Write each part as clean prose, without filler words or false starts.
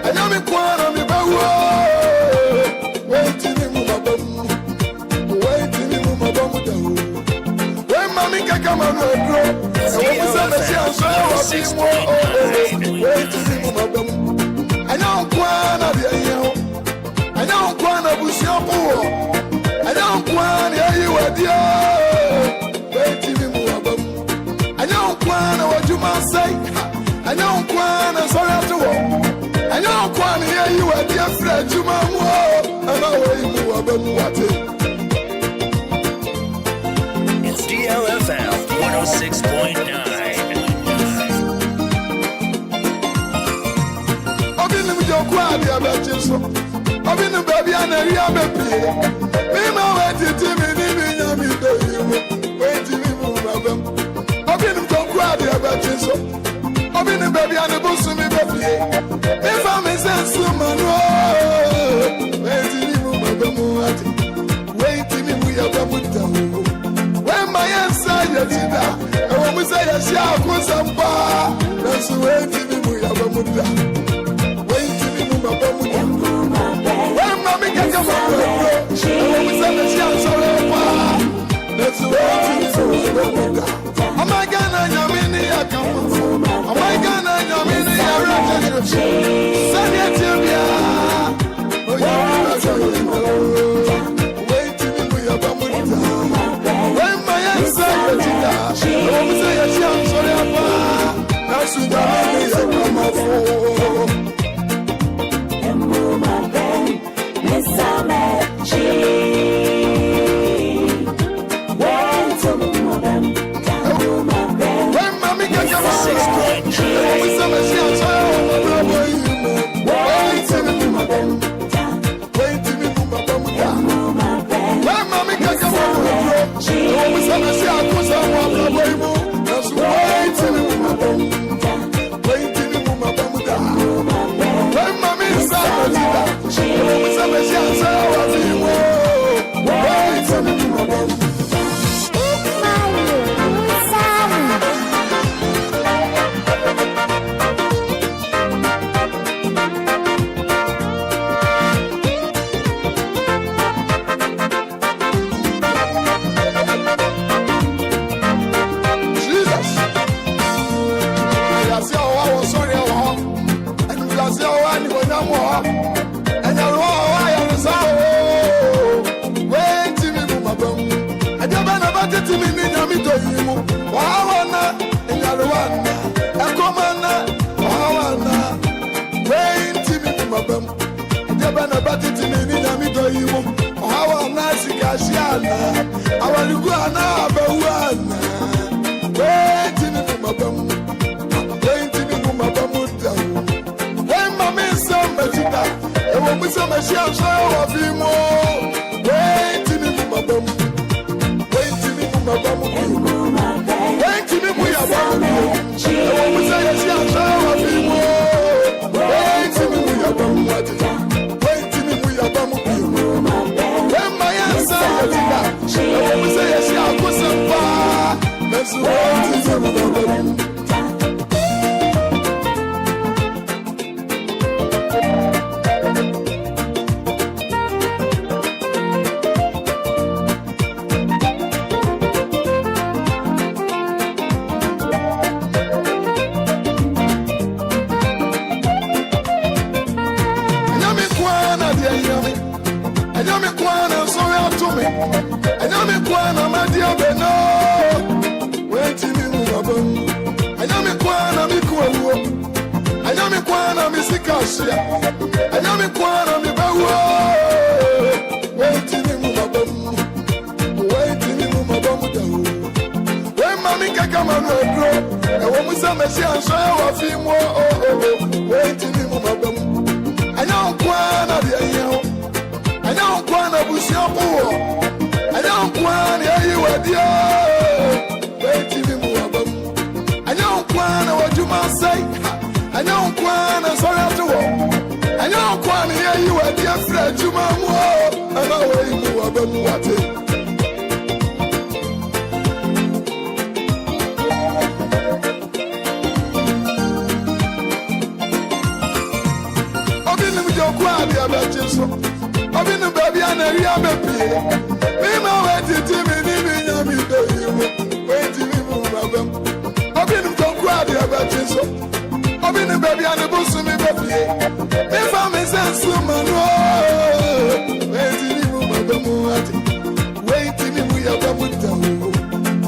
I know me kwana me bawo. Waiting me mabam. Waiting me mabam dawo. When mommy kaka mama bro. Waiting me mabam. I know kwana be ayo. I know kwana busia po. I know kwana you adia. Waiting me mabam. I know kwana what you must say. I know kwana sorry to walk. I know kwana you adia friend you mamu. I know where you mabam what it. It's DLFM 106.9. Kwadi abachiso obinu baby anari abepi mi ma wetiti mi ni mi nyami do yiwo weti mi mu babam obinu kwadi abachiso obinu baby anabusu mi bepi mi fa mi sensu manu weti mi mu babam ati weti mi mu yabamu tawo when my answer yetida e wo mu say ya sha akosampa nasu weti mi mu yabamu tawo. When mommy gets your mouth, she always said that she has sorry. That's the way to do. Oh my God, I'm in the account. Oh my God, I'm in the account. Send it to me. Oh, yeah, wait till me, we are going. When my answer is she always said that she has sorry. That's the way to do. baby and the boss me baby. If I'm a sense woman, wait till you move wait till you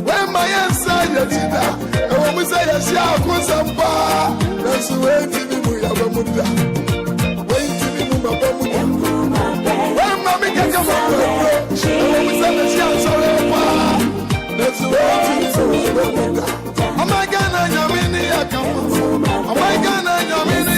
when my answer is and when we say a shall go some bar, that's wait till you move wait till you move when mommy can come up with when we say a shall so that's wait till you move. Oh my God, I'm in the account. Oh my God, I'm in the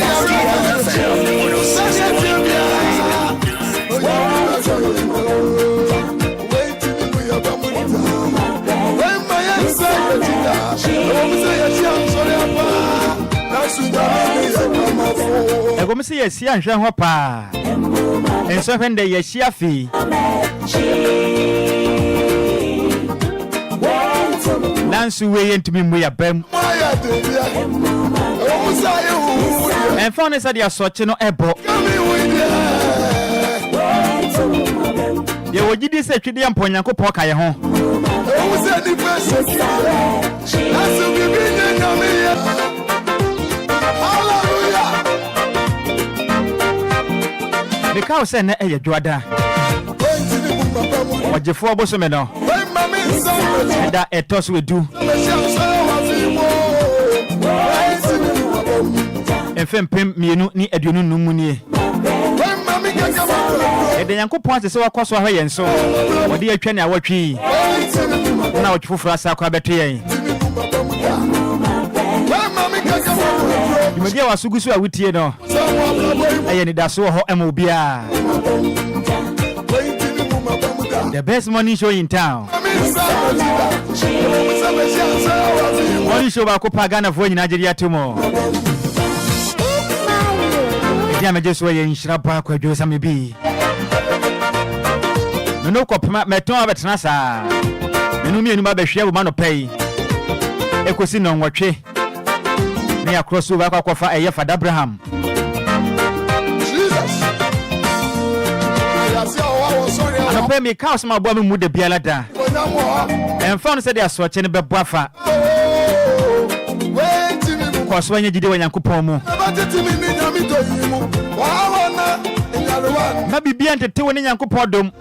I go see a sea and Hopa. And so when they see a fee. Nancy way into me, we are bem. And found us at your such no ebo. You would you say to the Amponyanko Poka home? The cow sent a Juada. What the four bossomeno? That a toss we do. And fem pim me ni edunu numuni. And the Yanko point is so across our way and so. What do you train our tree? Now, for us, our betty. You may give us a good with you, no? Anidaso Wɔhɔ Obia. The best money show in town. Money show about Ghana for Nigeria tomorrow. I'm just waiting. Nhyiraba Kwadwo Sammy. No cop, my tongue of Nasa. You know me, share with man pay. Equasin on what tree. Near crossover for a year for Abraham. I pay me cows my woman with the Bialada. And found said they are swatching a buffer. Because when you did when you could maybe beyond the two when you could podum.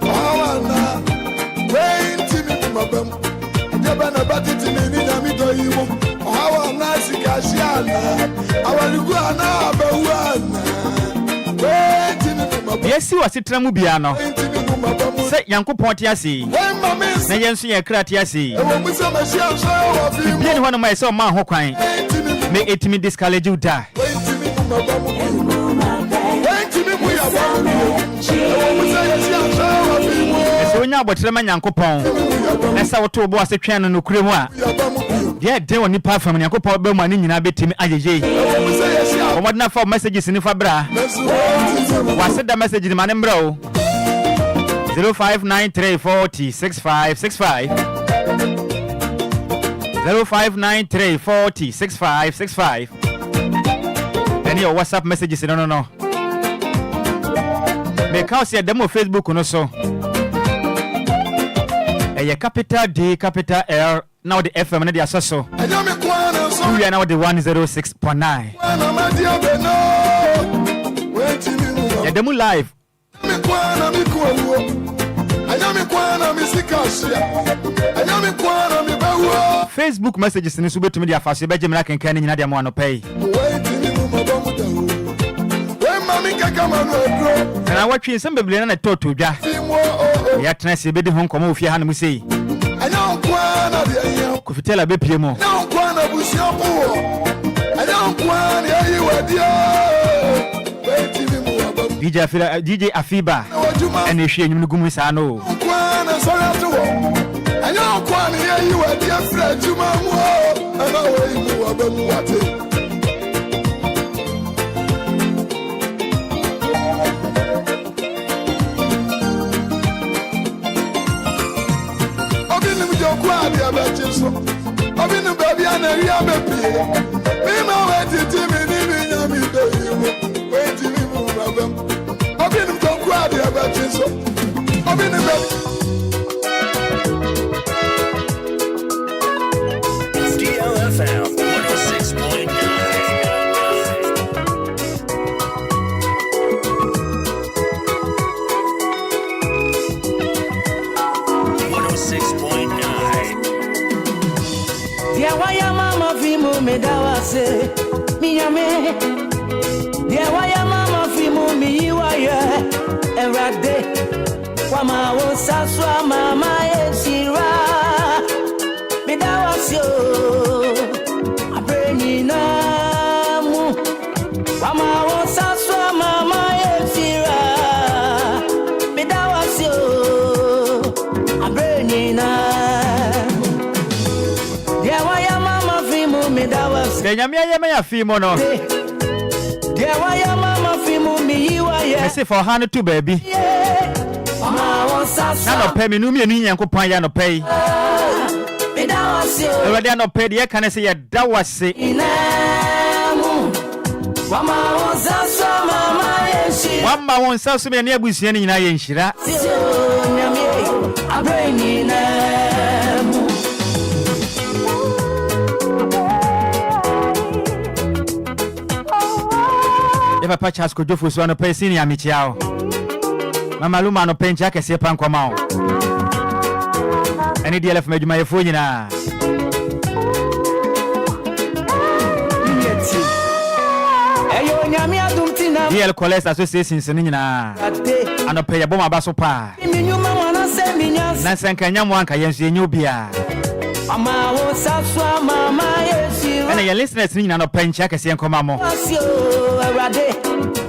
Yes, you are sitting Mubiano. Say Yanko Pontiasi. Nayansi and Kratiasi. Then one of my son, man, who crying. May it me discourage you die. So now, but Raman Yanko Pong. That's our two boys a channel no crema. Yeah, they were nipa from Yanko Pong Belman in Abit AJ. What not for messages in Fabra? What said the message in my bro? 0593406565 0593406565 and your WhatsApp messages no. Make out see demo Facebook no so. A capital D capital L now the FM and the assessor. We are now the 106.9. Yeah, demo live. Facebook messages in the Subet Media Fast, Benjamin like and Kenny Nadia Mono pay. And I watch you some baby and I talk to ya. Yet, Nancy, bid home come off your hand, we say. I don't want to tell a bit more. I don't want DJ Afiba and the Shane Gumisano. I don't want to hear you at your friend to my wall. I'm away about what I've been a baby and a real baby. We know where to me, wait till you move them. I've been a quad about you. I've been a baby. DLFM 106.9. Dia waya mama fimu me dawase minyame. Dia waya mama fimu mi waya erade. Wama wo saswa mama esira me dawase abreni namu. Wama wo saswa mama esira me dawase abreni namu. Dia waya mama fimu me dawase. Kenyame ayeme ya fimo no. Dia waya mama fimu mi waya. Me say for hand to baby. Na no pay me no me enu Nyankopon ya no pay. Already no pay the can say ya dawase. Wamba won sa so me na abusia ni nyina ye nhira. Ya papa Charles ko jofo so no pay senior mi chiao. Mama Lumba no pencha akese pa nkoma o. Any DLFM adwuma yefo nyina. Eyo nyame adumti na DL Collect Association sin nyina. Ano pay bom abaso pa. minyuma wana se minyas. Na senka nyamo anka yenso enye Obia. Mama wo saswa mama yesi. Ana ya listeners nyina no pencha akese nkoma mo. Asio arade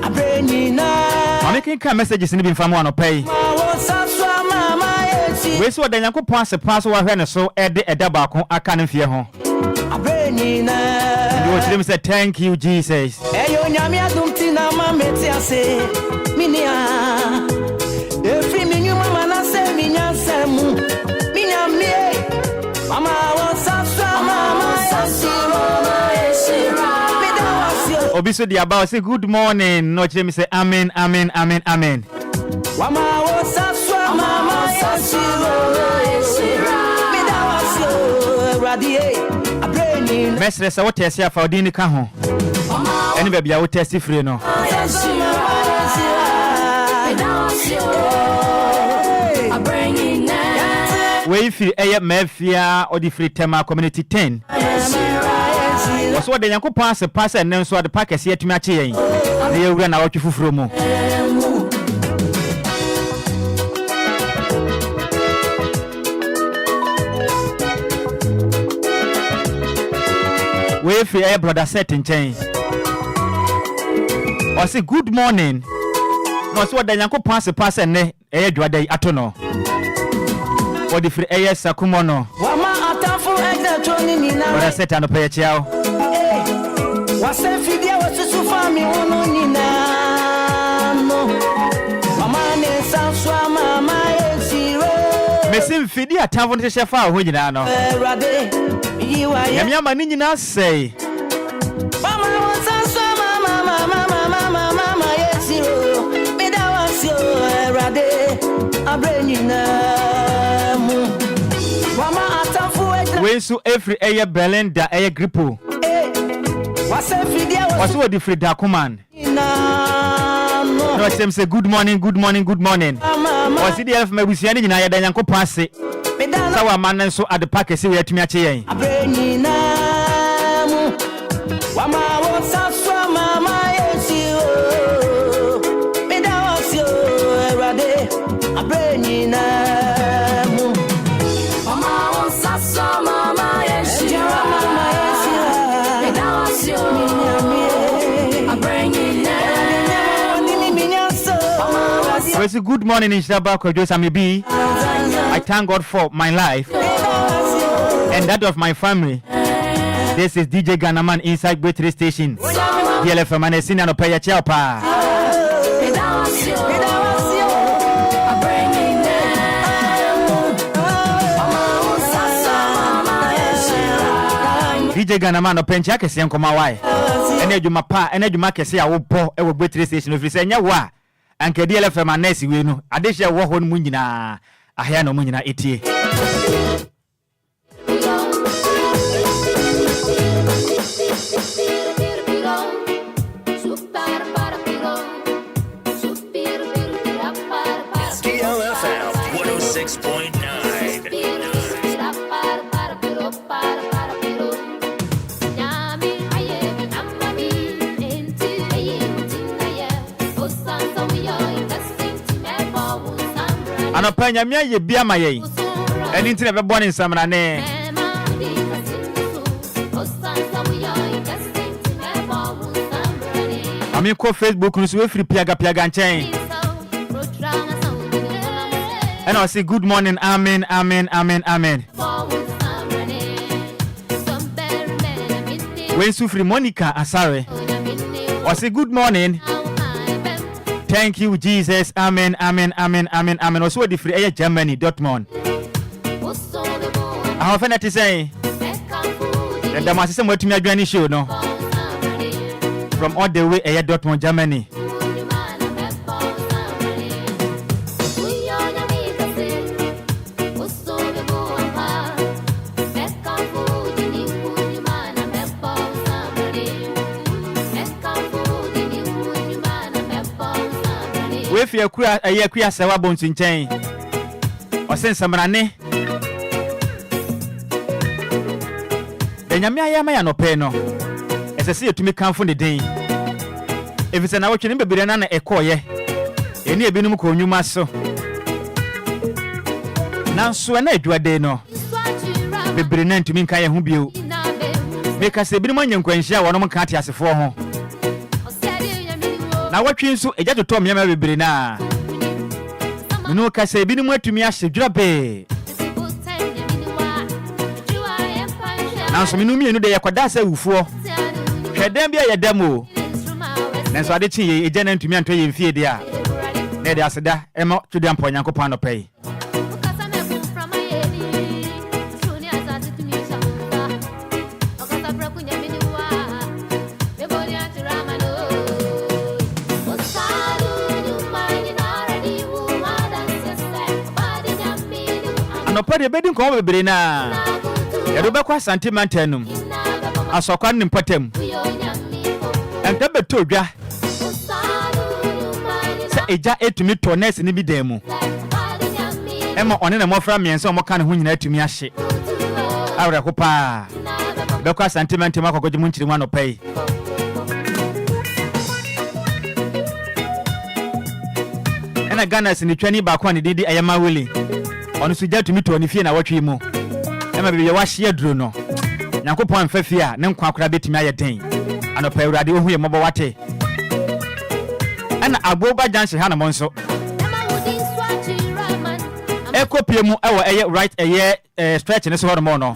abreni na. Mama kin messages ni bi mfa mo ano pay. Mama wo saswa mama yesi. We so da Nyankopon asepa so wa hwe ne so ede eda ba ko aka ne fie ho. Abreni na. You tell me say thank you Jesus. Eyo nyame adumti na mama etiase. Minia. Efri minyuma mana se minyasemu. Minyamie. Mama wo saswa mama yesi. Obiso di about say good morning. No tell me say amen amen amen amen. Mama wo saswa mama yesi. Mestre sa wote ase afa odin ka ho. Eni ba bia wote ase free no. We free eye mafia odi free tema community 10. So de Nyankopon ase pass and then so de pack ase atumi ache yen. Na ye wura na wotwe fufuro mu. We free air brother set in chain. Or say good morning. No so da Nyankopon pass and ne air dwada atono. Or the free air sakumono. Wama atafu egda choni nina. Brother set and pay chiao. Wase fidia wasusu fami uno nina. Mama ne sanswa mama esiro. Mesim fidia atafu ne shefa ho nyina no. Rade yiwa ye. Yamia mani nyina say. Mama wasanswa mama esiro. Mida wasio rade abrenina mu. Wama atafu egda. We so every air belenda air gripo. What's what the free Dakuman? No, I say good morning, good morning, good morning. Or see the elf may be seeing in a Yanko pass it. So a man so at the packet, see where to me. Good morning, Nhyiraba Kwadwo Sammy. I thank God for my life and that of my family. This is DJ Ghanaian inside Battery Station. DLFM and Sina no pay a chapa. DJ Ghanaian no pencha kesi nkoma wai. Ene dwuma pa, ene dwuma kesi a wo bo e wo Battery Station ofiri se nya wa. Anke DLFM anesi we no adehye wo ho no mu nyina ahia no mu nyina etie. DLFM 106.9. Anopa nyamia ye bia ma ye. Eni ntine be bɔ ne nsamra ne. Ami ko Facebook no so we free piaga nchen. And I say good morning, amen, amen, amen, amen. When Sufri Monica Asare, I say good morning. Thank you, Jesus, amen, amen, amen, amen, amen. Also the free air Germany, Dortmund. I have nothing to say. And the master what to me a show no. From all the way air Dortmund, Germany. If you are a year, Sawa Bones in chain or send some money, then Yamaya no peno. As I see it to me come from the day. If it's an hour, you be an echo, ye. Any a binum call you maso. Now, so an edge, you no. Be brilliant to me, Kaya Hubio. Make us a binum and quench one of my can't as a for home. Now what you so eja to tom yama bebre na no ka say bi ni mu atumi ahye dwrabe na so minu mienu de yakwada sa wufuo hwedem bia yedam o na so ade chi ye eja na ntumi anto ye mfie de a na de aseda emo twede ampo nyankopon no pay no pade bedin ko bebre na ya do be kwa sentimentanum asokwan nim patam enta beto dwa se eja etumi to nurse ni bi dan mu ema one na mofra miense mo kan ho nyina etumi ahye awre ko pa be kwa sentimentum akogoje mu nchiri mu anopai ena Ghana sini twani ba kwa ni didi ayama wili ono suja tumi to ni fie na watwe mu ema bebe wa hye duro no nyankopon mfafie a ne nkwa akora betimi aye den anopa urade ohu ye mobo wate ana agboba janse ha na mo nso ekopie mu ewo eye right eye stretch ne so ho mo no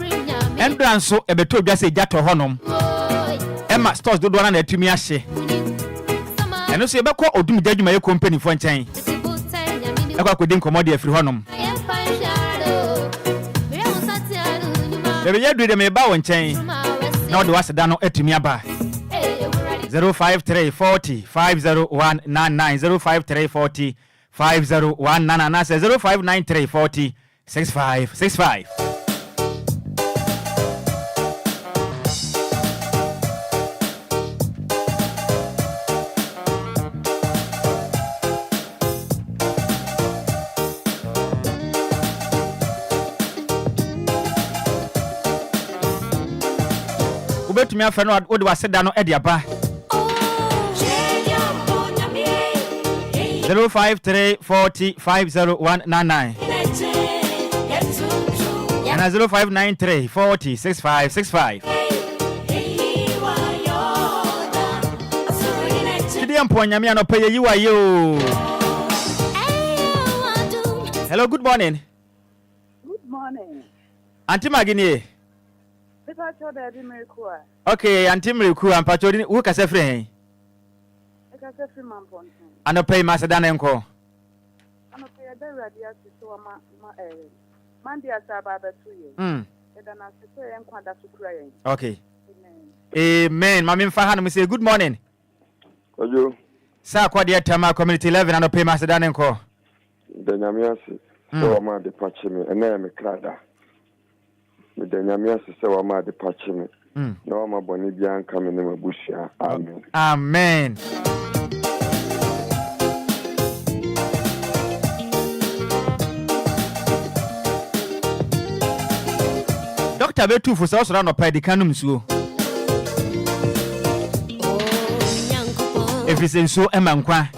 endran so ebeto dwa se jato honom ema stores dodo na atumi ahye eno so ebekọ odum jadwuma ye company fo nchen ekwa kodin commodity afiri honom Bebe yadu de me ba won chen na ode waseda no atumi aba 053405019 053405019 na say 0593406565 Ubetumi afa no ode waseda no ede aba 053405019 and 0593406565 Today I'm ponya me no pay you are you. Hello, good morning. Good morning. Auntie Magini. Okay, Auntie Miriku, I'm patching who can say free. I no pay Macedonia enko. I no pay the radio to Monday as about 2 years. And then I say Enquires to crying. Okay. Amen. Mammy Fahan, we say good morning. Ojo. Sir, Quadia Tama Community 11 and pay Macedonia enko. The Nyamiasi, so am I departure me, and I am a crowder. With the Nyamiasi, so am I departure me. No, my Bonibian coming in my bush. Amen. Amen. Dr. Betu for South Round of Pedicanum so. If it's in so Emankwa.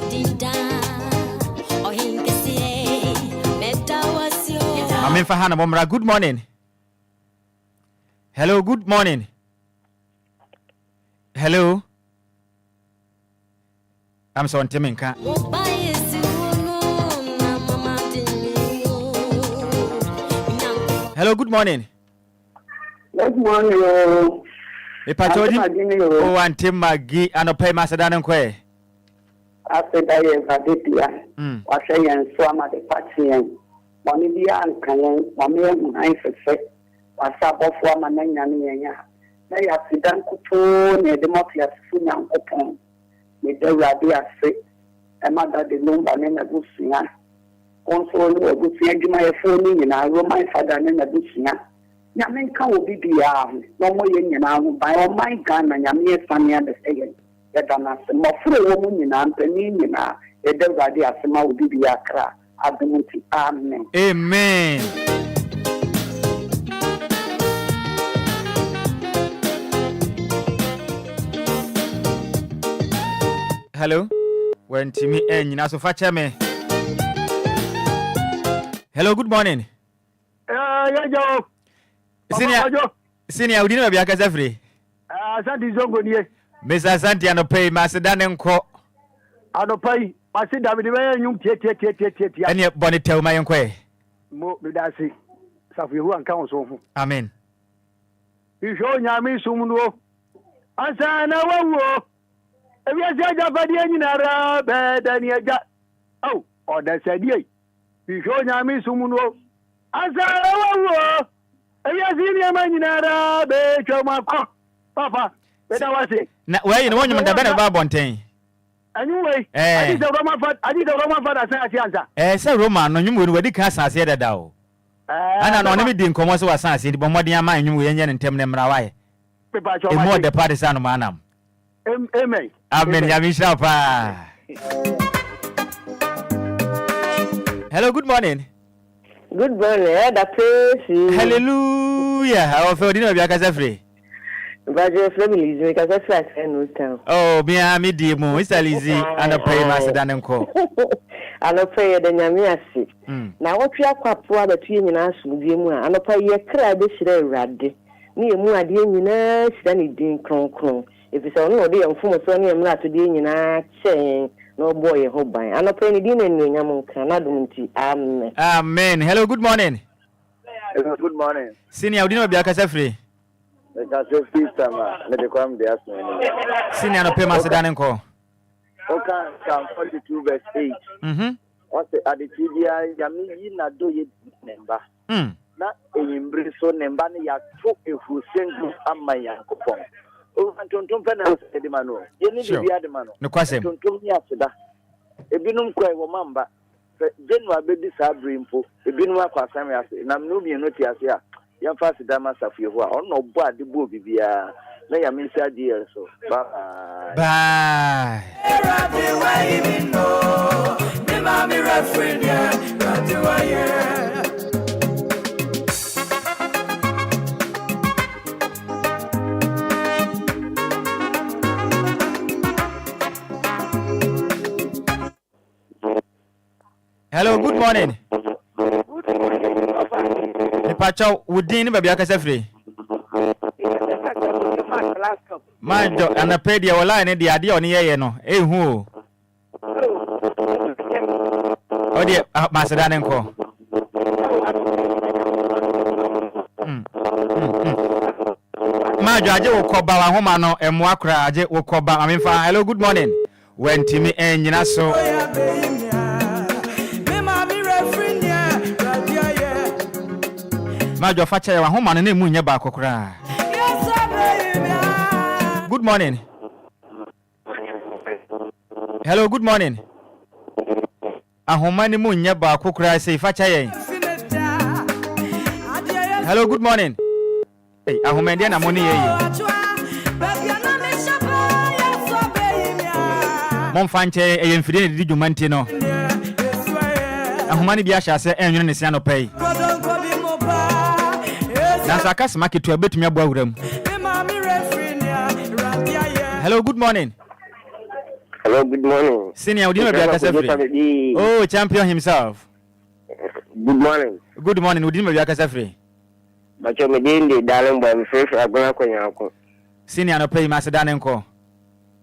I'm in for Hannah Bomra. Good morning. Hello, good morning. Hello. I'm so on Timinka. Hello, good morning. Good morning. Oh, and Tim Maggie and a pay Macedonia Enquires. After that, I say, and swam at the party and Monibia and Cayen, Mamma, I say, was up of woman and Yamia. They have sit down to near the Motia Sunan upon with the Radia say, a mother the Lumba and a good singer. Also, a good singer, my phone in a Roman father and a good singer. Yamin will be the no more in by all my gun and Yamia Sammy understand. That I'm not more free woman in Antonina, a devil as a mouth be the Accra. Amen. Amen. Hello. When Timmy and Naso Fachame. Hello, good morning. Senior, we didn't have a free. Santi Zongo, yes. Mr. Santi and pay Macedonian and Co. I don't pay. I said, David, you and your bonnet tell my Enquire. Mo, Midasi, Safi, and Council. Amen. You show Yami Sumuno. I said, no, if you said that, bed and you got. Oh, or that's a day. You show Yami Sumuno. I said, no, if you see your man in a bed, Papa, better was it. Now, where you know when you're the better about Bontain. Anyway, I did the Roman father, say Roman, no, you would already cast us here. Dow. And I know didn't come also as I said, but more than mine, you and tell them Rawai. More the party son of Manam. Amen. Amen. Yamishapa. Hello, good morning. Good morning. Hallelujah. How feel dinner be free? But your family is because that's like no town. Oh, me demo. It's easy and a pay Macedonian Co. I don't pay the Yamiasi. Now, what you are quite poor between us with you, and I pay your crab this raddy. Near more dinner than it didn't cron. If it's only a day of former Sonny and not to dinner, saying, no boy, a hope by. And I pay any dinner in Yaman Canada. Amen. Amen. Hello, good morning. Hello, good morning. Senior, dinner be a free. Let us let the come the Senior, no pay Macedonian Co. Okay, Psalm 42 verse 8. What's the Aditya Yami na do ye number? Not a embrace so Nembani ya took a who sent you on my coupon. Oh, and Tonton Penance, Edimano. You need to be Adamano. No question. Tonton Yasida. A binum quay womamba. General baby sabrimpo. A binua Kwasami, and I'm no be notias. Young fast damas of you are no bad the booby via lay a miss idea. So bye. Bye. Hello, good morning. Pacho, would Dean be a free? Manjo, and a pay your line in the idea on the no. Eh, who? Oh, dear, Macedonian Co. Manjo, I will call Bala Homano and Mwakra, I will call Bala. I mean, hello, good morning. When Timmy and Yinaso. Majo facha ya homa na nemu nya ba kokora. Good morning. Hello, good morning. Ahoma nemu nya ba kokora say facha ya. Hello, good morning. Hey, ahoma dia na money ye. Mon fanche e yemfide di dwumanti no. Ahoma ni bia sha se enwene ne sia no pay. Nasakas market to a bit me abawram. Hello, good morning. Hello, good morning. Senior, would you be a Oh, champion himself. Good morning. Good morning. We didn't make a free. But you're doing the darling boy, I'm free for a black when you're senior no pay Macedon and co.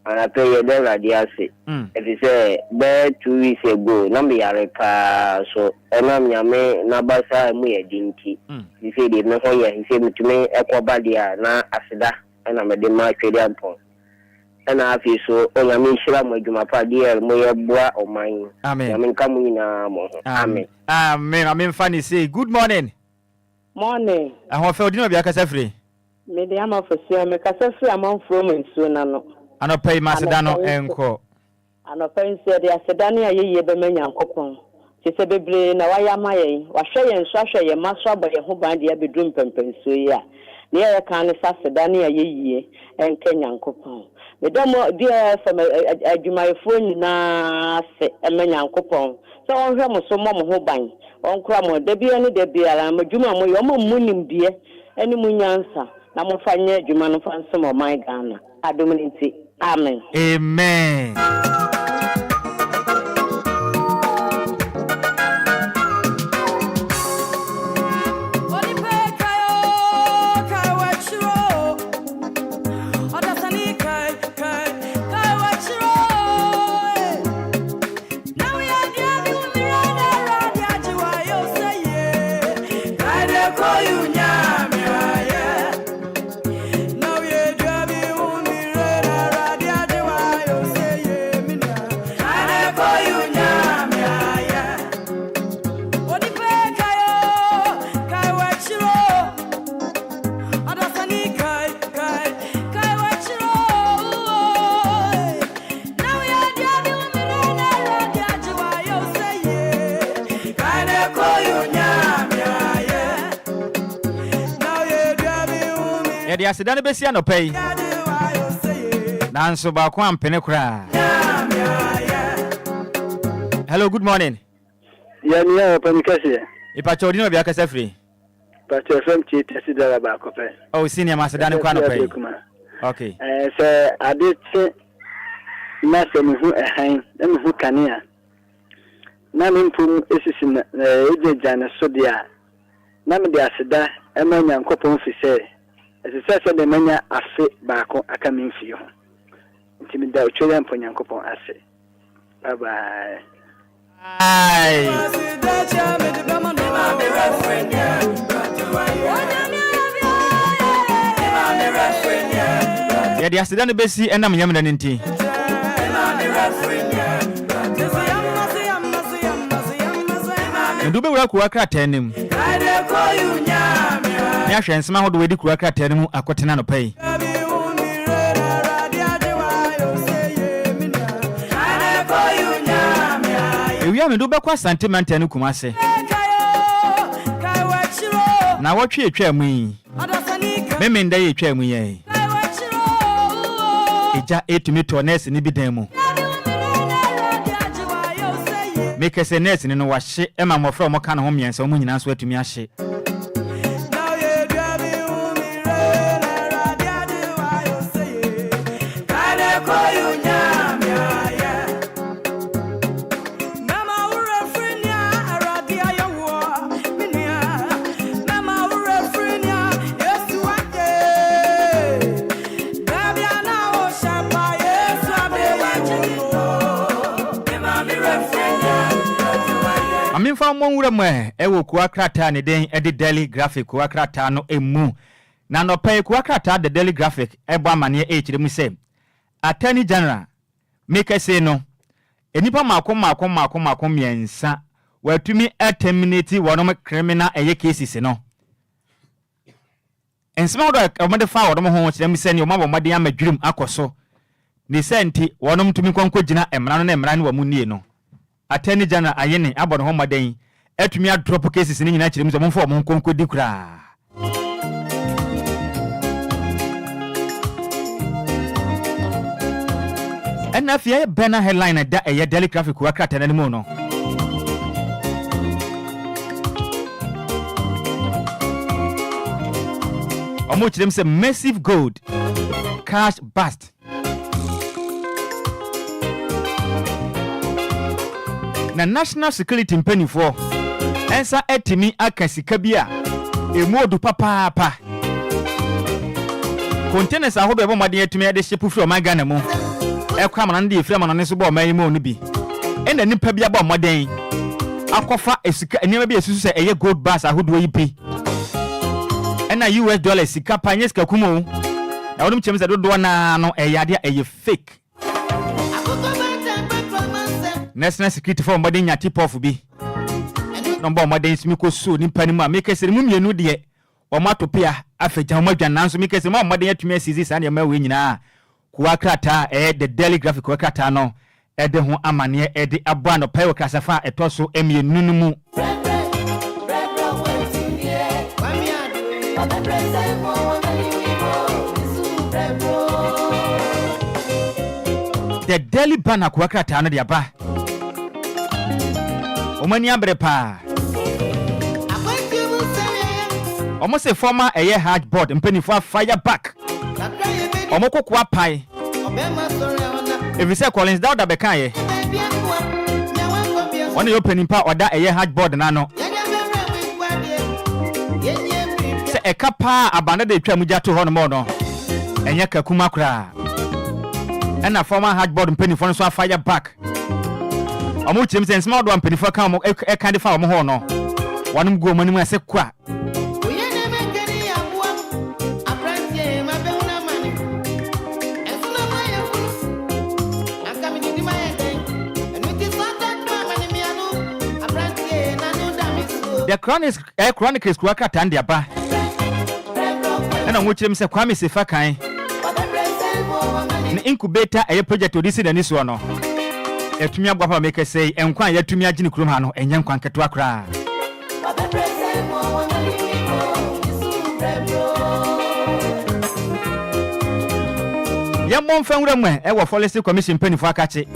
And I pay your dollar, dear. If you say, there 2 weeks ago, number Yareka, so, and I'm your man, Nabasa, and we are dinky. You say, the never year, he said to me, Equabadia, na Asida, and I'm a demarcated point. And I feel so, oh, I mean, Shira, dear, Moya Bois or mine. Amen. I mean, come in, Amen. Amen. I mean, funny say, good morning. Morning. I have felt you be free. Medium of a sea, make a free among from and soon. I no pay Macedano and co. I no pay said the Acedania ye be men and copon. She said, Baby, now I am my was shay and sasha your master by your home by the bedroom pempen so ya. Near a can Acedania ye and Kenyan copon. The demo dear from a my phone na a men and copon. So on him so mom who bang. On Cramo, Debbie and Debbie, I'm a Juma, your mom mooning dear, any moon answer. Now, I'm finding Juma from some of my Ghana. I dominate. Amen. Amen. The accident besia no pay. Nanso ba kwa mpene kura. Hello, good morning. Yeah, panikasi. Ipa chodino bia kasa free. Pastor FM tesi dara ba ko pe. Oh, senior Macedon kwa no pay. Okay. So I did na se mu hu ehan, na mu hu kanea. Na me mpum esisi na ejejana so dia. Na me dia seda e ma nyankopon fi se. As I said, the mania afe baako aka me mfie ho. Ntimi da otwere ampo nyankopon ase. Bye bye. Ai. Ya di accident besi enam nyam na nti. Ndube wura kuwa kra tanim. Ya hwensema hodo wedi kuwa kra tanim akotena no pai. Ewia me ndube kwa sentiment anu kumase. Na wotwe etwa mu yi. Meme nda ye etwa mu yi. Eja etumi to nurse ni bidan mu. Make se nurse ni no wahye ema mofra mo ka na ho miensa mo nyina so atumi ahye. Amimfa monwura mwe ewo kuwa krata ne den edi daily graphic kuwa krata no emu na no pay kuwa krata the daily graphic ebo amane e mu se attorney general make say no enipa mako miensa watumi terminate wonom criminal eye cases no ensema do amade fa wonom ho kyerem se ne omabo made amadwirim akoso ne senti wonom tumi kwanko gina emra no na emra ne wamu nie no attorney general ayene abono ho madan atumi a drop cases ni nyina kyerem so momfo mo nkonko di kura ena fie bena headline da eye daily graphic wa krata na mu no omo kyerem se massive gold cash bust na national security mpanifo ensa etimi aka sika bi a emu odu papa containers ahodo ebo made etimi ede hye pufri o magana mu ekwa mana nde efri mana ne so bo mayi mu no bi ena nipa bi aba moden akofa esika enema bi esusu se eye gold bars ahodo yi bi ena US dollar sika panye sika kumo na wonum chem se dodo na no eyade eye fake national security for modern nya tip off bi number modern smiko so nipa ni mu a make se mu mienu de o matopia afeja o madwan nanso make se mu modern atumi asizi sa na ma we nyina kuwa krata the daily graphic kuwa krata no ede ho amane ede abo no pai kasafa etoso emienu nu mu the daily banner kuwa krata no de aba omani abre pa omo se former eye hardboard mpenifo fire back omo kokwa pai if say Collins Dauda beka ye one yo penimpa oda eye hardboard na no se ekapa abanda de twa muja to ho no mo no enya kakuma kra ena former hardboard mpenifo so fire back omo chim sense ma do mpenifo kan mo e kan de fa omo ho no wanum go manim ase kwa the chronicles kuaka tande aba ena mo chim se kwame sefa kan na incubator eye project odisi da ni so no etumi agwa pa make say enkwan yatumi agine kurom ha no enye nkwan keto akra ya mon fanwura mu e wo policy commission penifo akache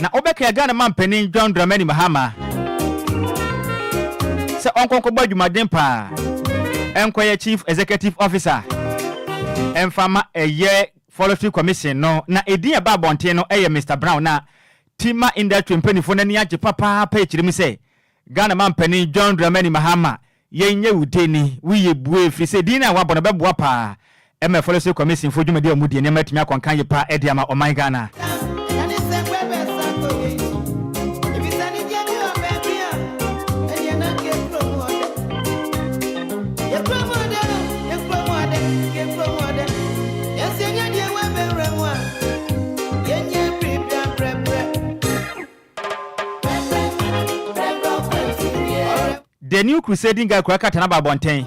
na obeka Ghana man penin John Dramani Mahama se onkonko badwumaden pa Enquires chief executive officer enfama eye policy commission no na edin aba bonten no eye Mr Brown na tima industry penifo na ni age papa pa echirim se Ghana man penin John Dramani Mahama yenye udeni wiye bue fi se din na wabona beboa pa eme policy commission fo dwumade amudie ne matumi akonkan ye pa ediama o my Ghana the new crusading guy kwaka tanaba bonten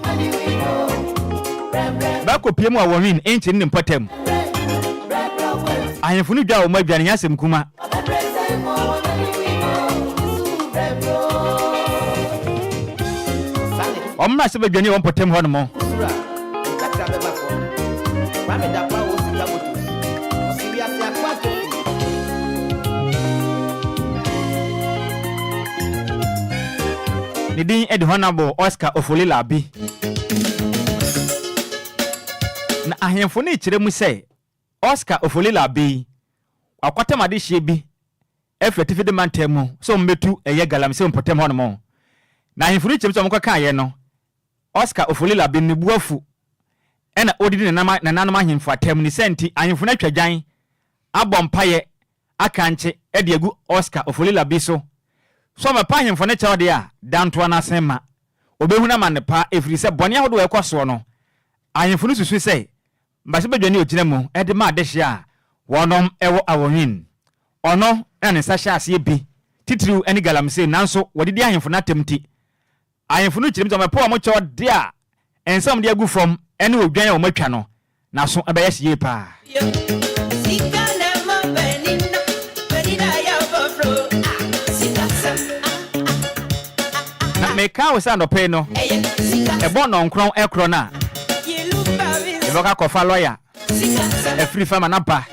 ba ko piem a won enchi ne mpatam ahemfunu dwa o madwane yasem kuma omma se badwane won potem ho no mo Nidin Ed Honorable Oscar Ofolilabi na ahemfo ne kire mu se Oscar Ofolilabi akwatamade hye bi efretifi de mantemu so mbetu eye galamse mpotem hono mo na ahemfo ne kire so mkoka ye no Oscar Ofolilabi ne buafu ena odidi na nanam ahemfo atem ni senti ahemfo na twadwan abompaye akanche ede egu Oscar Ofolilabi so me pa hemfo ne chawo de a danto na sema obehuna man pa efiri se bone ahodo ekoso no ahemfo no susu se mbase badwane ogina mu ede ma adehye a wonom ewo awonwin ono ene sa hya ase bi titiriu eni galamse nanso wodidi ahemfo na temti ahemfo no chirim so me pa mo chawo de a ensam de agu from ene odwan o matwa no na so ebeye hye pa meka we sando pay no e bon no nkron ekro na e boka kofa lawyer e free farm na pa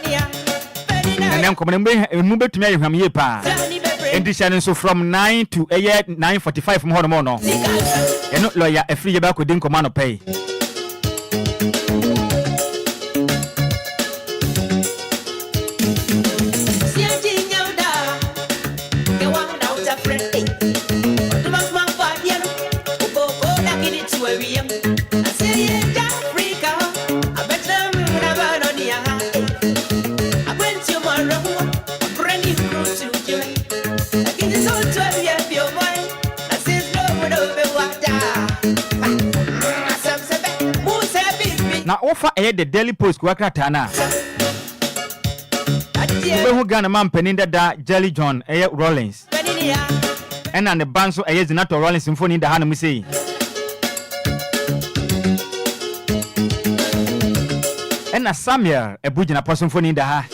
ene nkomne mu betumi ayehwam ye pa edition so from 9 to 9:45 mo hono mo no eno lawyer e free ye ba ko din komano pay Na offer the Daily Post kwakratana. Who Ghana man penin da Jelly John Rollins. And the banso Zinato Rollins Symphony in the Hanum say. And a Samuel a Bujina person phone in the ha.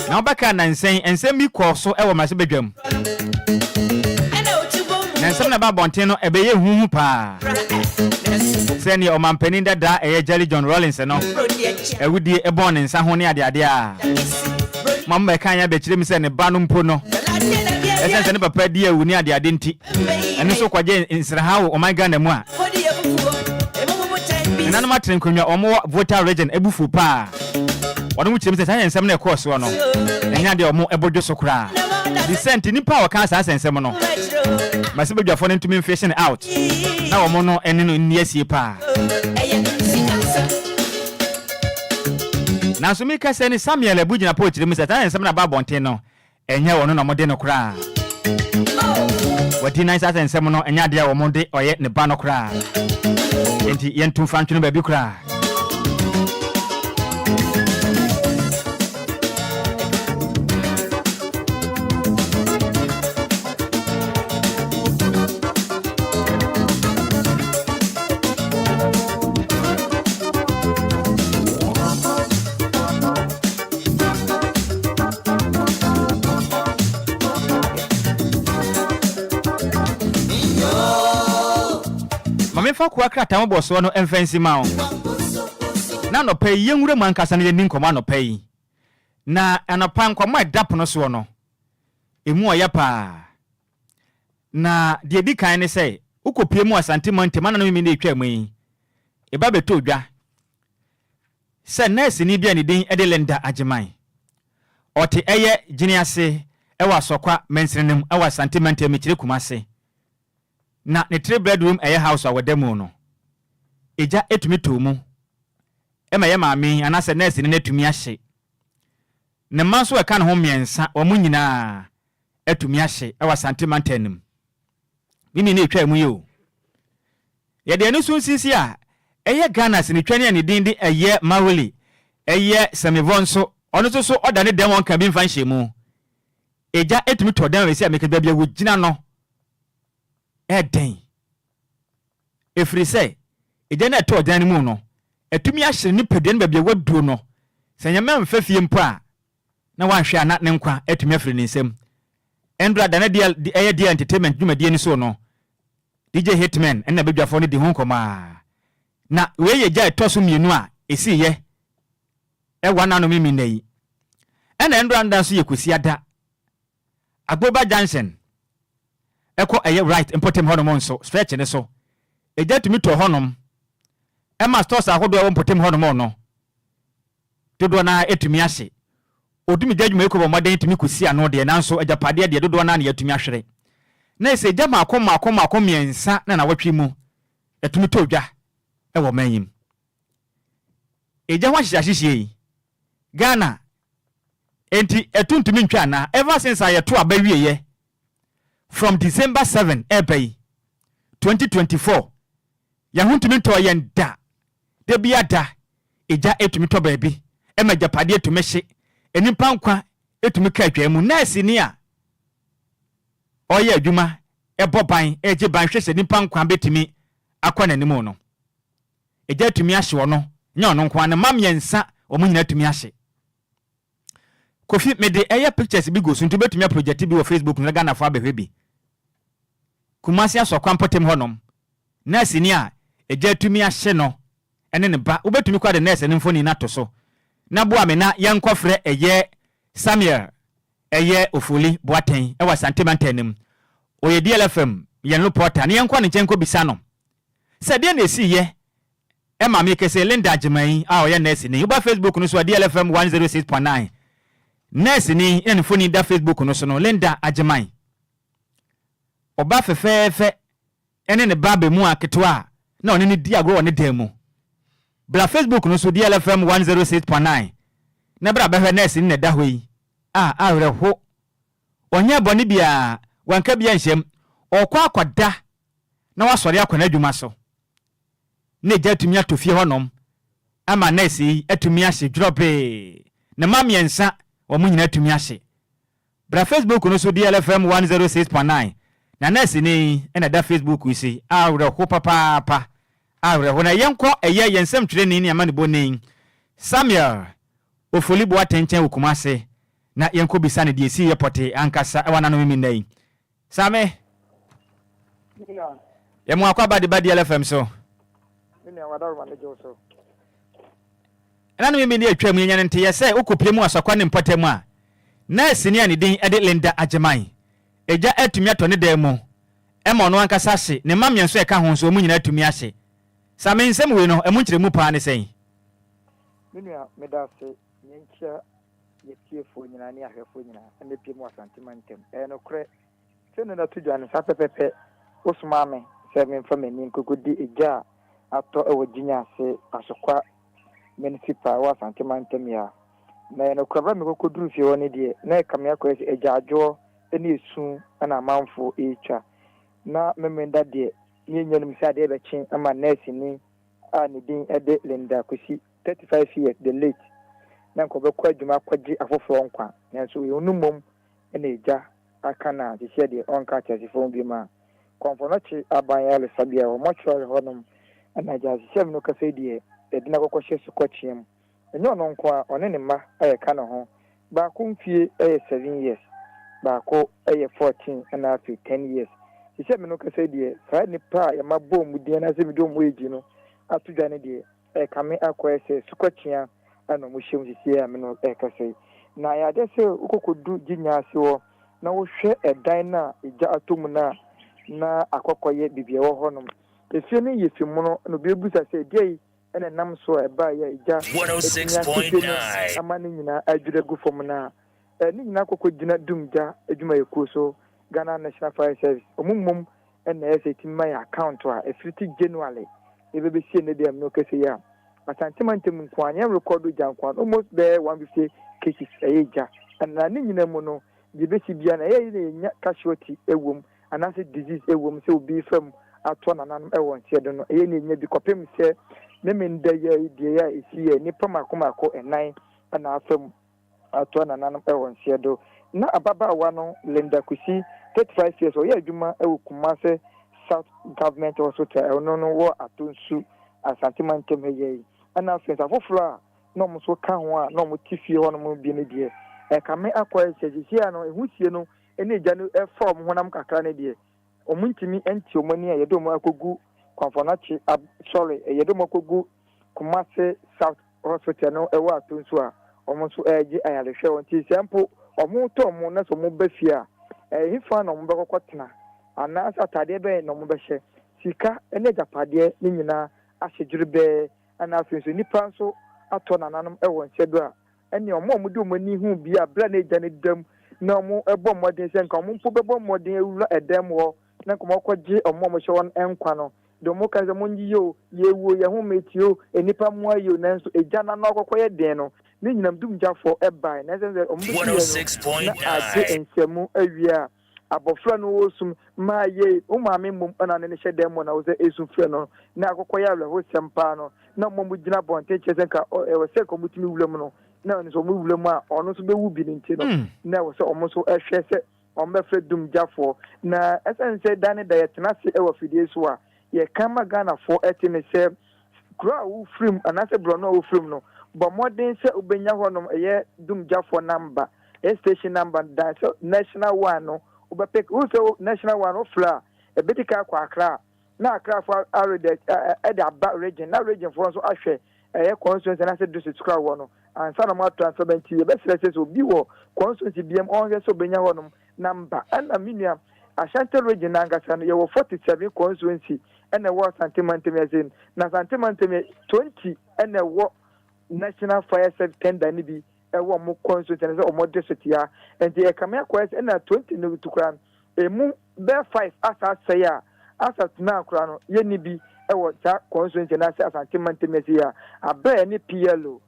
Now back and saying and send me call so ever my bedroom. And some about Bonteno a bay whom pa. Send your man penin da Jelly John Rollins and no. A would be a born in San Honia de Adia. Mamma Kanya bet me send a banum pono. Essence and papa dear we near the identity. And so quaje in Sahau or my gun and moi. And I'm not thinking or more voter region ebufu pa. One which is and some course one. And had your more able just so cry. The sent in power cancer and semono. My sister phone to me fishing out. Now I'm mono and in yes ye pa. Now so make us any Samuel Bujina poetry, Mr. and some about Bonteno. And ya no modeno cry. What nice as and semono and yadia or Monday or yet ne bano cry. And the yen 2 function baby cry. Fa kwa krata mo so no emfansi ma o na no pay yenwure man kasa ne nin koma no pay na anopa nkoma dap no so no emu oya pa na de di kan ne say ukopie mu asante monte man no mi ne etwa mu yi e ba beto dwa se nurse ni bia ne din Edelenda Ajeman ote eye giniase e wa sokwa mensenem e wa asante monte me kire kumase na ne 3 bedroom house awademu no eja etumi to mu e ma ye maami anase nurse ne netumi ahye ne manso e kan ho miensa o mu nyina etumi ahye e wa santimantanim bini ne etwa mu yo ye de no so sisi a eye Ghana se ne twani ne din de eye Mawuli eye Semivonso ono so oda ne dem won kan bi mfa nhye mu eja etumi to dem we se ameka bia wo gina no eden efri say eden na to dan mu no etumi ahye ni peduen ba bia wadu no sanyama mfafie mpo a na wanhwe ana ne nkwa etumi afri ni nsem endra da na dia entertainment dwumadie ni so no DJ Hitman enna bedwafo ne di ho nkoma na we ye gya etoso mienu a esi ye e wana no mimi nei enna endra ndan so ye kosi ada Agboba Junction eko eye right importem honom so stretch ne so eja tumi to honom e ma stores ahodo e importem honom no dodo na etumi ahye odumi jadwuma ekobo moden tumi kosi ano de nanso ajapade de dodo na na yatumi ahwere na ese jama akoma miensa na watwe mu etumi to dwa e wo manyim eja hwahye Ghana enti etuntumi ntwa na ever since ayeto abawie ye from December 7 ebay 2024 ya huntumi to yenda de bia da eja etumi to baabi e majapade etumi hye enimpa nkwa etumi ka atwa mu nurse ni a oye adwuma eboban eje ban hwese nimpa nkwa betumi akwa nanim no eja etumi ahye no nya ono nkwa na mamyensa omunyina etumi ahye Kofi mede eye pictures bi go so ntu betumi project bi wo Facebook na Ghana fo abehwe bi Kumasi asokwa mpotem honom nurse ni a eja tumi ahye no ene ne ba obetumi kwa de nurse ne mfoni na to so na bo amena yankofre eye Samuel eye Ofuli Boaten e wa santimantanim oye DLFM yen reporter ne yankwa ne chenko bisa no se de na esi ye e ma me kese Linda Ajeman a oye nurse ni uba Facebook no so DLFM 106.9 nurse ni ene mfoni da Facebook no so no Linda Ajeman Oba fefefe ene ne babe mu aketwa na one ne di agro one demu bra Facebook no so DLFM 106.9 na bra behwe nurse ne da hoyi awreho onye boni bia wanka bia nhyem okwa akwada na wasori akwana adwuma so ne gya tumi atofie honom ama nurse atumi ahye drope na mamiensa wo mu nyina atumi ahye bra Facebook no so DLFM 106.9 na nurse ni ena da Facebook isi awreho papa awreho na yenko eye yensem twere ni ama ne boni Samuel ofolibo atenchen okumase na yenko bisane die si yepote ankasa ewana no mimi nai Same yemu akwa badi DLFM so mimi awadaru manager so na no mimi ne atwam yenya nte yese okopie mu asakwa ne mpote mu a na sini ani din ede Linda Agemai eja atumi ato ne dan mu ema no ankasa hye ne mamye so eka ho so mu nyina atumi ahye Same nsem we no emu nkyere mu pa ne sei mimi medase nyenkia yetiefo nyina ne ahwefo nyina ene pie mu asantimantem no kre sene na tudwane sa pepepe osumame se me mfa mani nkokodi eja ato ewo ginya ase asokwa municipal wa asantimantem ya na no kra ba me kokoduru fie woni de na kamya ko eja adwo ene esu na manfo echa na memenda de nyenyenum sa de be chin ama nurse ni ani din ede Linda Kwesi 35 years the late na ko be kwa adwuma kwaji afoforo nkwa na so yonumom ene eja aka na de de onka chasifo bi ma konfonochi abanya le sabia o mochore honum na jazi sem no kafe die edina kokoshe su kwachiem enyo no nkwa one ne ma ayeka no ho ba ko mfie 7 years ba ko 14 na afi 10 years sem no kafe die sa ni pa ya mabom die na se mi do mo eji no atudwane die kame akwa se su kwachia ana mo hyem sisi ya me no kafe na ya de se ukokodu ginya ase wo na wo hwe edan na eja atom na akokoye bibie wo honom efie ne yefimu no be busa se dei ene nam so eba ya eja 106.9 amane nyina adwure gu fom na ni nyina akokodina dumja adwuma yeko so Ghana National Fire Service omumum ene ese timma ya account a efriti January ebebe sie ne dem no kese ya asantimantem nkwanya record jankwan almost there 150 cases eja na ni nyina mu no dibesi bia na ye nya casualty ewom anase disease ewom se obi fam ato nananum ewon tiedo no ye nya bi kopem se memenda ye die ya esi ni pamakoma enan na afam ato nananum ewon tiedo na ababa no Linda Kwesi 35 years o ye adwuma ewukumase South Government Hospital no wo atonsu asantimantem ye ana afensa foforo no mo so ka ho a no mo tifie ho no mo bi ne die kame akwa sejisia no ehusie no ene eja no form honam kakra ne de omuntimi enti omani a yedo akogu konfonachi sorry yedo akogu Kumase South Hospital no ewa atonso a omonso eje ayarehwe wonti sempo omonto omo na so mo bafia hifa na mo bekokotena ana satade be na mo behye sika ene japade ni nyina ahyedwurebe ana afenso nipa nso ato nananom ewon sedo a ene omo de omani hu bia bra na eja ne dam na mo ebo modern se nka mo mpo bebo modern ewura edam wo na ko mokwaje omo mo hye won enkwa no do mo ka ze mo nyiyo yewo ye hu metio enipa mo ayo na nso eja na no akokoye den no ni nyinam dum jafo ebai na ze omo bi 106.9 ensemu awia abofra no wosum maaye umame mum ana ne hye dem mo na wo ze esufre no na akokoye alwo sempa no na mo gina bonte chese nka e se ko mutimi wulam no na nso mo wulam a ono so be wu bi nti no na wo se omo so ehwe se omo fre dum jafo na esense dane da yetena se e wo fidie so a ye kama Ghana for etime se kura wu frim anase bro no wu frim no bo modern se obenya honom ye dum jafo number station number da so national one no obepek who so national one ofla e betika kwa akra na akra for already at the region na region for so ahwe e constituency na se district kra wo no ansa na mo transfer benti e be se so bi wo constituency biem onye so benya honom number and minia Ashanti region angasa no ye wo 47 constituency and the war santimantem yazin na santimantem 20 and the war national fire service tender ni bi e wo mo constituency na o mo district ya and the kamia kwes and 20 no tukran emu be 5 asa say ya asat na akora no ye ni bi e wo sa constituency na se asante mantemesi ya abe ni PLO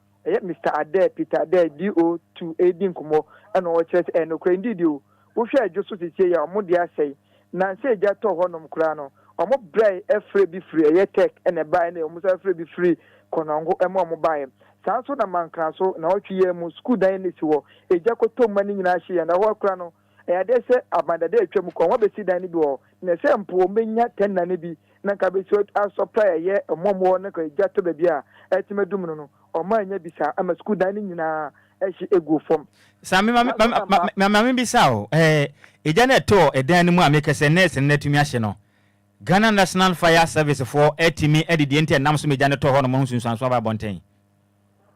Mr. Ade Peter Ade DO2 edin komo e no wo church e no kra ndidi o wo hwe adwo so titie ya omo de asai na se eja to honom kra no omo brai efre bi free ye tech e ne ba e omo sa efre bi free konongo e mo bae sanso na manka so na otwie mu school dan ni si wo eja ko to mani nyina hye ya na wo kra no e de se abandade atwam ko wo be si dan ni bi wo na se mpo menya 10 na ne bi na ka be so supply ye omomo na ka eja to be bia etimedum no omanya bisa ama school dan ni nyina ehye egu fom Sammy mama bisa o eja na to edan ni mu ameka se nurse na tumi ahye no Ghana National Fire Service for etimi edidi enti nam so meja na to ho no mo sunsun so ba bonten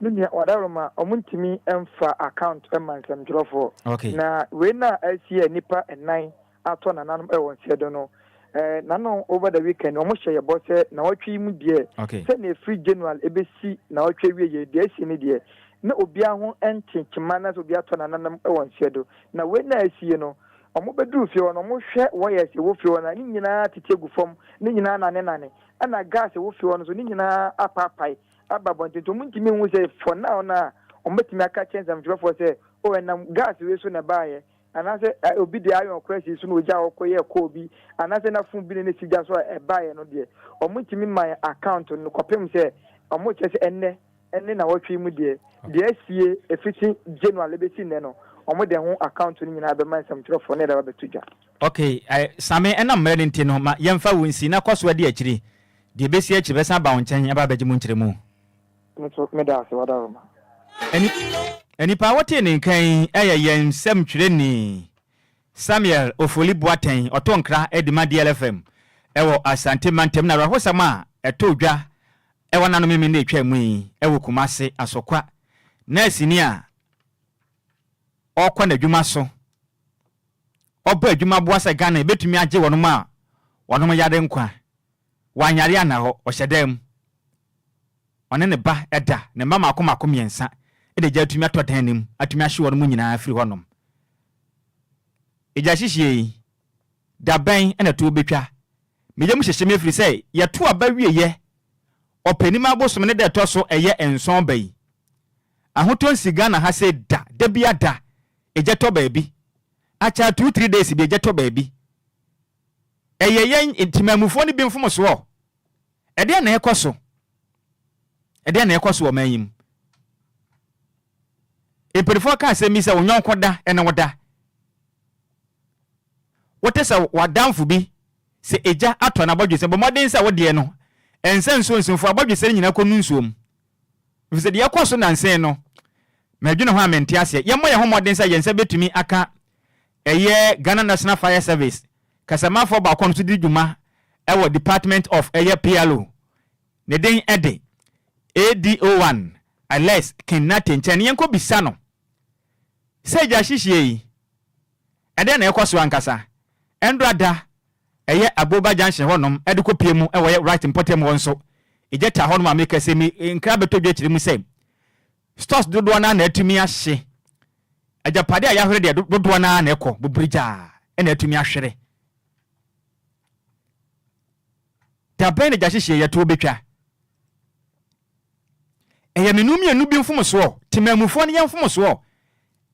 Nunya wadaroma omuntimi emfa account emansam jrofo okay. Na we na asie nipa enan ato na nanom e won siedo no nano over the weekend omo hye yebo se na watwi mu die se na free general ebesi na watwi wie ye die si ni die na obia ho enchinkima na so obia to na nanom e won siedo na we na asie no omo beduru fie no omo hwe wo ye se wo fie na ni nyina titegu fom ni nyina nane ana gas wo fie no so ni nyina apapai ababonte to muntimi hu say for now na ombetimi aka chance am for say o enam gas we so na baaye anase obi de ayon kwesi so no oja okoye ko obi anase na fun bi ne sija so e baaye no de omuntimi my account no kopem say omo chese enne na wotwe mu de sie efiti January besi ne no omo de ho account ni nyina be man sam for ne da ba betuja okay Sammy enam mrede nti no ma yemfa wonsi na kwaso de akiri de besi akiri besa ba wonchen aba baje mu nkire mu Any power tin kan yen sem twireni Samuel Ofoli Boaten otonkra edima DLFM ewo asante mantem na rahosama etodwa ewo nanu meme na etwa mu ewo kumase asokwa nurse ni a okwa na dwuma so oba adwuma boasa Ghana ebetumi age wonom a wonom yade nkwa wanyare ana ho ohyedam one ne ba eda ne mama akoma miensa ede ja atumi atodan nim atumi ahye won mu nyina afiri honom eja hyehye da ban ena to betwa meyam hyehye me afiri sei ye to aba wieye opanima abosom ne de to so eye enson bai ahoton siga na ha sei da bia da eja to ba bi acha 2-3 days bi eja to ba bi eye yen intimamufo ne bi mfom so ede na ekoso ede na ekoso o manyim Eperifo ka se mi se onyon koda ene woda wote se wadamfu bi se eja ato na bodwe se bomoden se wode no ense nsonsunfo abodwe se nyina konu nsuom fise de yakoso na nsen no madwene ho amenti ase yemmo ye ho moden se yense betumi aka eye Ghana National Fire Service kasamafo ba kono to di dwuma ewo Department of Air PLO ne den ede ADO1 unless kinate nchen yenko bisa no seja hihie yi ede na ekoso ankasa endrada eye aboba junction honom ediko piemu ewo right important wonso ejeta honom ameka se mi nkra beto dwechiri mu se stores dodo na na atumi ahye ajapade aya hore de dodo na na ekọ bubrija ena atumi ahwere tabe ne jahihie ye to betwa eye menumi anu bi mfom so timamufo ne yemfom so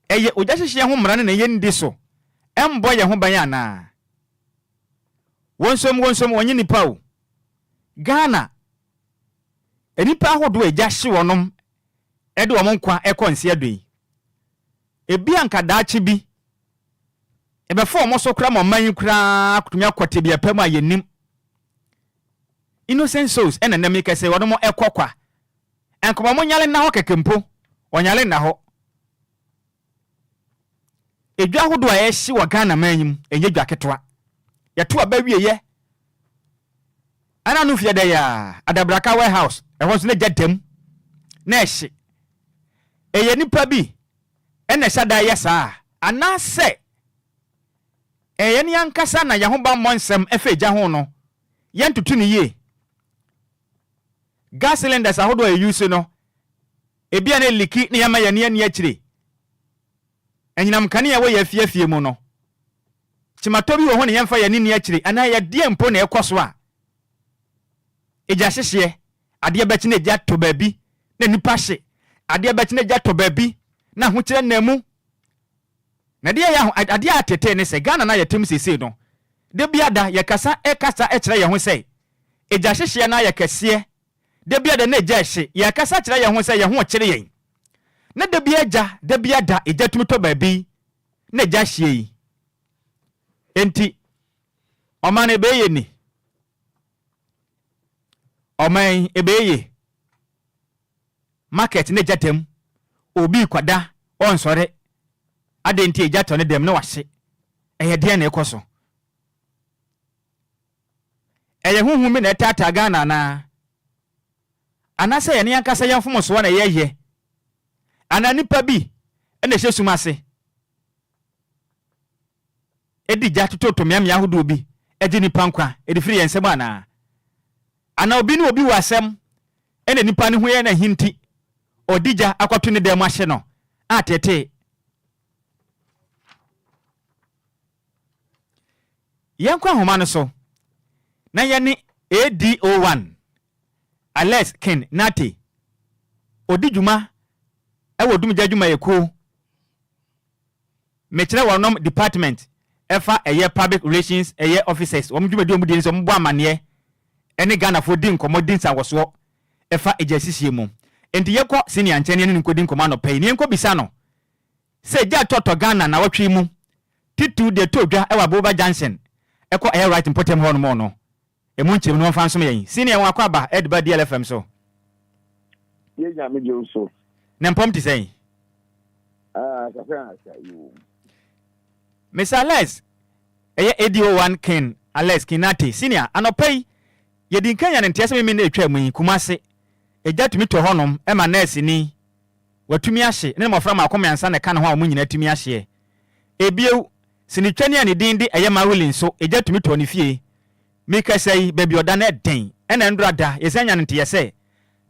eye ojahihie ho mra ne na ye ndi so embo ye ho ban ana wonsom wonye nipa o Ghana enipa ahodo ejahye wonom ede wo nkwa ekonse adoi ebi anka daachi bi ebefo omo so kra mo man kra kutumi akote bi apam ayenim innocent souls ena na make say wonom ekokwa enkomo mo nyale na ho kekempo onyale na ho edwa ahodo a ehye wo Ghana manyim enye dwa ketwa yeto aba wieye ana no fie da ya adabraka warehouse ehwo so na jadam na ehye eye nipa bi ena sada yesa ana se eye ni ankasa na yahoba monsem efeja ho no yentutu ni ye gas cylinders ahodo e use no ebia na liki na yama ya ne akire enyinam kane ya we ya fiafie mu no Chimato bi wo ho ne yemfa ye ni akire ana ye de mpo na ekoso a. Eja hyehye ade ba chi na eja to baabi na nipa hye. Ade ba chi na eja to baabi na ho kire na mu. Na de ya ade atete ne se Ghana na yetem sese no. De biada ye kasa kire ye ho se. Eja hyehye na ye kese. De biada na eja hye ye kasa kire ye ho se ye ho kire yen. Na de biada eja tumi to baabi na eja hye yi. Enti oman ebeye ni. Oman ebeye. Market ne jatem. Obi kwada onsore. Ade nti ejato ne dem ne wahye. Eye de na ekoso. Eye huhu me na etata Ghana na. Anase ye ne yankasa yamfom so na yeye. Ana nipa bi ene hye sumase. Edi jatuto to miamia hodo bi eji nipa nkwa edi free ensem ana obi ni obi wasem ene nipa ne ho ye na hinti odija akwato ne dem ahye no atete yankwa homa no so na ye ni ADO1 Alex Ken Nati odijuma ewo dumja juma yeko mechire wonom department efa eye public relations eye officers omdwumadi omudi nso mbo amane ene Ghana fo din komodin sawoso efa ejasisie mu enti yekọ senior nchene ne nkodi nkoma no pay ne enko bisa no se ja toto Ghana na watwe mu titu de todwa ewa boba Johnson ekọ eye right important ho no mo no emu nchim no fa nso yen senior wa kwa ba edba DLFM so ye nya me je so na mpom ti sei kafan asayu Mr. Alex, eye ADO1 Ken Alex Kinati senior anopay yedi nkanya ntiase me na etwa mu kumase eja tumi to honom e ma nurse ni watumi ahye ne mofra ma akoma ansa ne ka ne ho a mu nyina tumi ahye ebiew sinitwani ani din de eye ma wuli nso eja tumi to ne fie mika sei baby oda na den ena ndrada yesanya ntiyese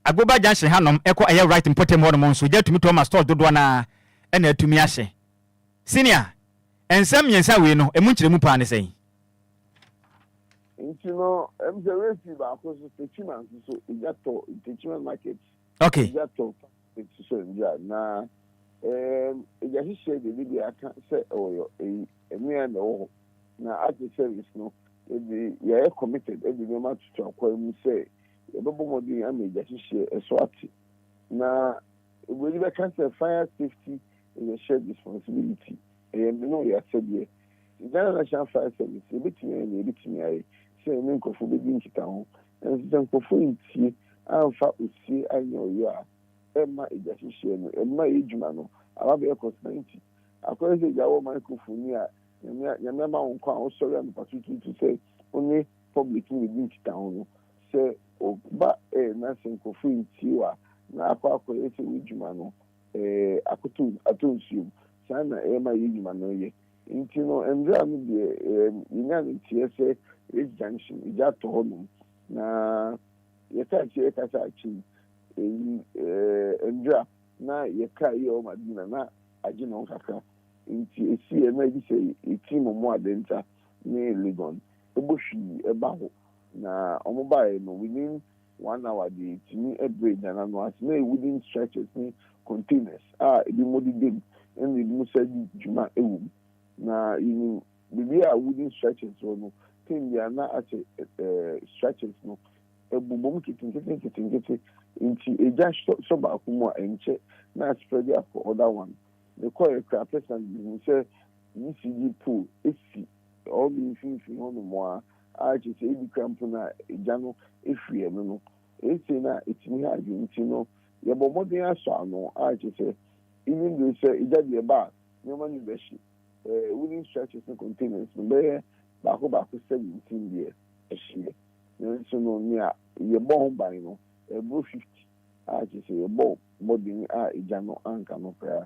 agboba janhye hanom ekọ eye right important honom nso eja tumi to ma store dodo na ena atumi ahye senior ensem yensa we no emu nkire mu pa ne sei no emzeresi ba ko so teachman so ijato teachman market okay ijato so nja na ejahise de bi aka se oyo emi na wo na ati service no ebi ye committed ebi no ma tutu akwa mu se ebebo modi am ejahise eso ati na we be cancer fire safety is a shared responsibility no ya said Ghana National Fire Service ebitimi ayi se ne nkofo be bi nkita ho ense nkofo ntie amfa osie anyo yo a emma ejahihie no emma ejuma no ababe ekosenti akwese jawo microphone a nyame ma wonko a osori am patutu to say only public ni bi nkita ho no se oba na se nkofo ntie wa na akwa ese ejuma no akotu atonsium sana emma ejuma no ye intino endra mi de ina ntiese junction ija to hono na yeka che kasa chi endra na yeka ye o madina na aji no kaka inti esi na bi se itimo mo adenta ne legon oboshi eba ho na omobae no within 1 hour de timi ebre na no as na within stretches ni containers ebi modi dem en ebi musa juma ewu na you bibi a wooden stretches no thing ya na at stretches no ebubom kitin inti eja so ba kuma enche na spread ya for other one they call it crap person you say ECG pool esi all the things no more a je say ebi cramp na eja no efie no esi na etimi ha ju inti no ye bo modern aso no a je say even though say eja de ba no man be shi wooden stretches and containers no baako 17 years ehie so no nia ye bon ban no ebo 50 a je say ye bon modern a eja no anka no pra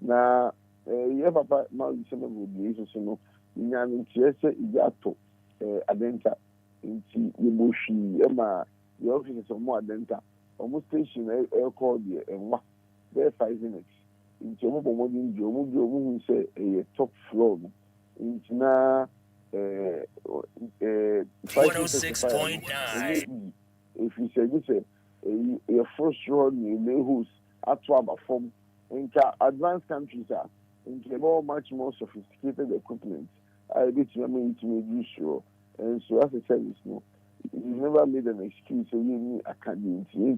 na ye papa ma se me bi so no nya no tiese eja to adenta inti ye bo shi e ma ye office so mo adenta omo station e call the enwa there 5 minutes inti omo modern jo mo hu say top floor no inti na 106.9. If you say this, your first run, you may host at Twaba from advanced countries are into much more sophisticated equipment. I bet you to do so. And so, as I said, you never made an excuse. So you academy, the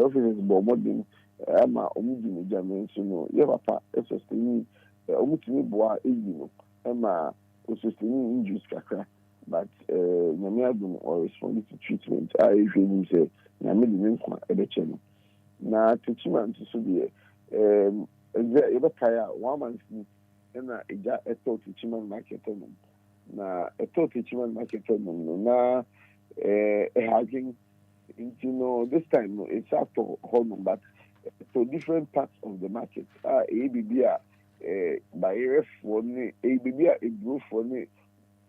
office is bombarding. I'm a omudin German, so no, you have a part, sustaining omutini boa, I'm a sustaining injuries, but Namiadum or responding to treatment. I usually say, Namid a channel. Now, teaching man to be a kaya, 1 month, and a thought teaching man market. Na a teaching market na having this time it's after home but to different parts of the market ABB by ref for ABB a grow for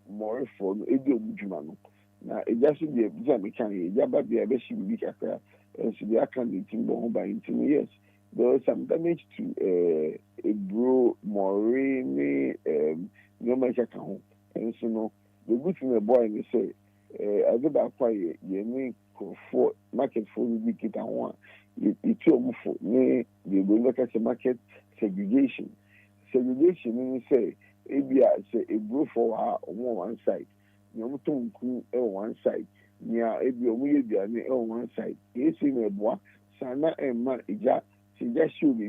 more for Jumano. Now it just be a Jamaican Jabba be a best be kakra and so they can be by yes. There was some damage to a bro more no much account. And so no, the good thing about it say, I did acquire you for market for the wicked and one. It's almost for me, they will look at the market segregation. Segregation means say, Obia say a bro for her on one side, no on one side, near a Obia on one side. Yes, in a bois, Sana and Man, she just show me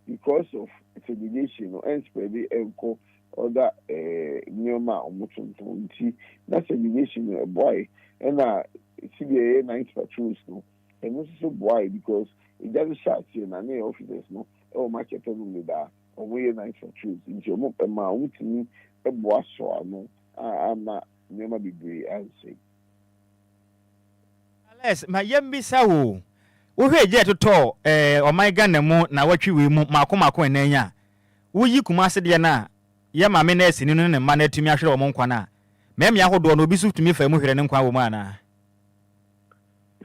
because of segregation or spread the enco. Other Nyoma or Mutunti, that's a relation a boy, and CBA night patrols, no, and this is a boy because it doesn't shout you and any officers, no, or market only that, or way night patrols, into your mop and my own to me, a boy, so I know, I'm not never be great, I'll say. Yes, my young Miss Sao, who heard yet to talk, or my gun and more, now what you will move Marco and Nanya. Will you come as Diana? Ya ma me na asini no ne ma na atumi ahwere o nkwa na me me ahodo no obi su tumi fa mu hwere ne nkwa wo ma na.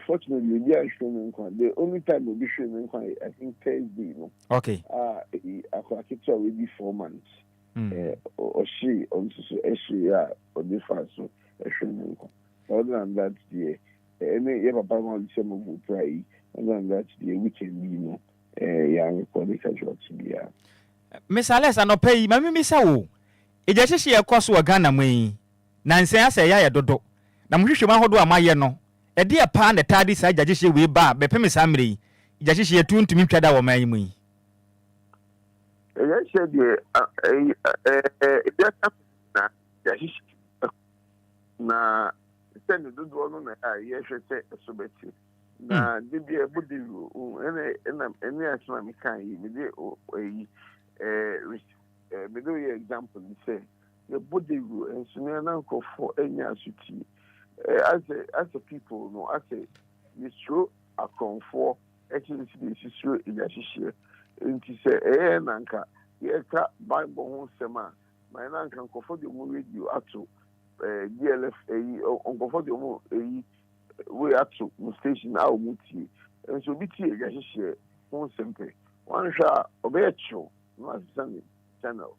Fortunately we are showing nkwa the only time we be showing nkwa I think Thursday no. Okay. Akwa kitu already 4 months. Or she on so she or the fast so showing nkwa. Other than that any yeah papa mo say mo go try other than that we can be no young political to be Miss Alessa no pay mami misa wo. Eja hihye ekoso wa Ghana mwen. Na nsen asa ya dodo. Na mhwehwe ma hodo amaye no. E de pa na tadi sa eja hihye we ba be pem sa mre. Eja hihye tuntumi twada wo man mwen. Eja hihye de na eja hihye na send dodo no na ye hwete so beti. Na de bi e bodi ene asma mi kan yi me de me do your example and say the body and so for any asuti as a people no as a you show a for actually this is true in the share and to say nanka yeka bible ho sema my nanka for the radio ato DLFM on for the we ato station our muti and so biti ya share one simple one sha obecho no Sunday channel.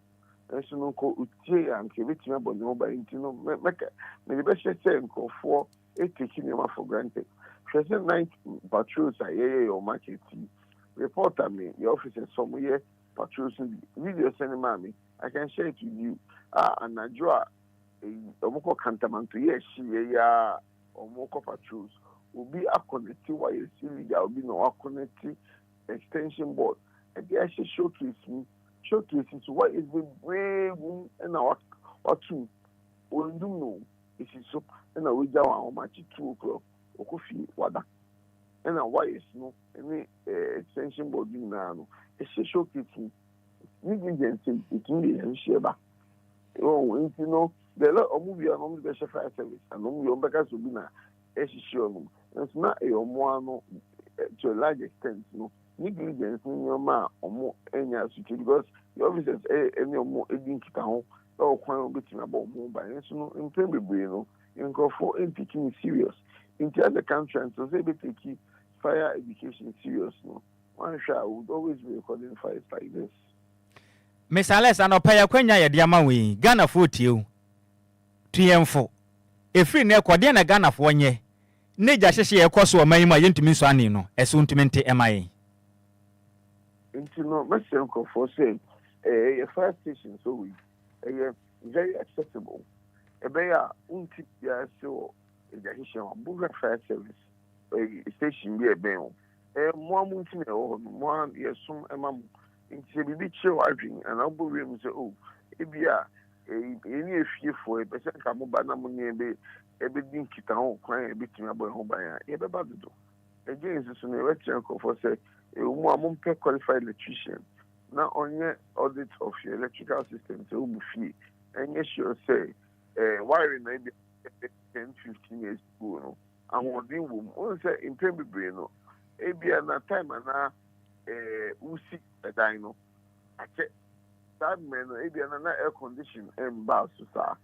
And so no ko utie and kebiti mabo no ba intino meka me the best say for taking them for granted. Present night patrols are your market reporter me your officer somewhere patrols video send me I can share it with you and najua omoko kantamanto yes ya omoko patrols will be a connected wire illegal will be no connected extension board. And they actually showcasing what is the way and our two will do no. It is so and I will go on much 2 o'clock or coffee water. And why is no any extension board now? It's a showcasing negligence it really and share. Oh, you know, the lot of movie on the fire service and on your backers will be now. It's not a more to a large extent, no. Negligence in your ma or more any asuti because the officers any more edin kita ho or kwan betin about more by so in probably no in go for taking serious in the country and so they be taking fire education serious no one shall would always be recording fights like this. Miss Alessa no pay kwanya ye dia ma we Ghana 40 Triumfo. Efiri na ekode na Ghana fo nye. Ne ja hyehye ekoso o mayima yentumi nso ani no. Eso ntumi nte emaye. Into no message for say a fire station so we very accessible. Ebeya unti ya so ejahisha wa fire service station bi ebe mo amunti na ho mo yesum emam nti bibi che wadwin ana obuwe mu say oh ebia eni efiefo pese ka mo ba na mo ne ebe din kita ho kwan ebitimi abo ho ban ya ebe ba dodo again so no we check for say mo amon qualified electrician na onye audit of your electrical system so bu fi enye sure say wiring na be 10-15 years ago no ahodin wo mo say impembebre no ebia na time na usi edan no ache that man no ebia na air condition emba so sa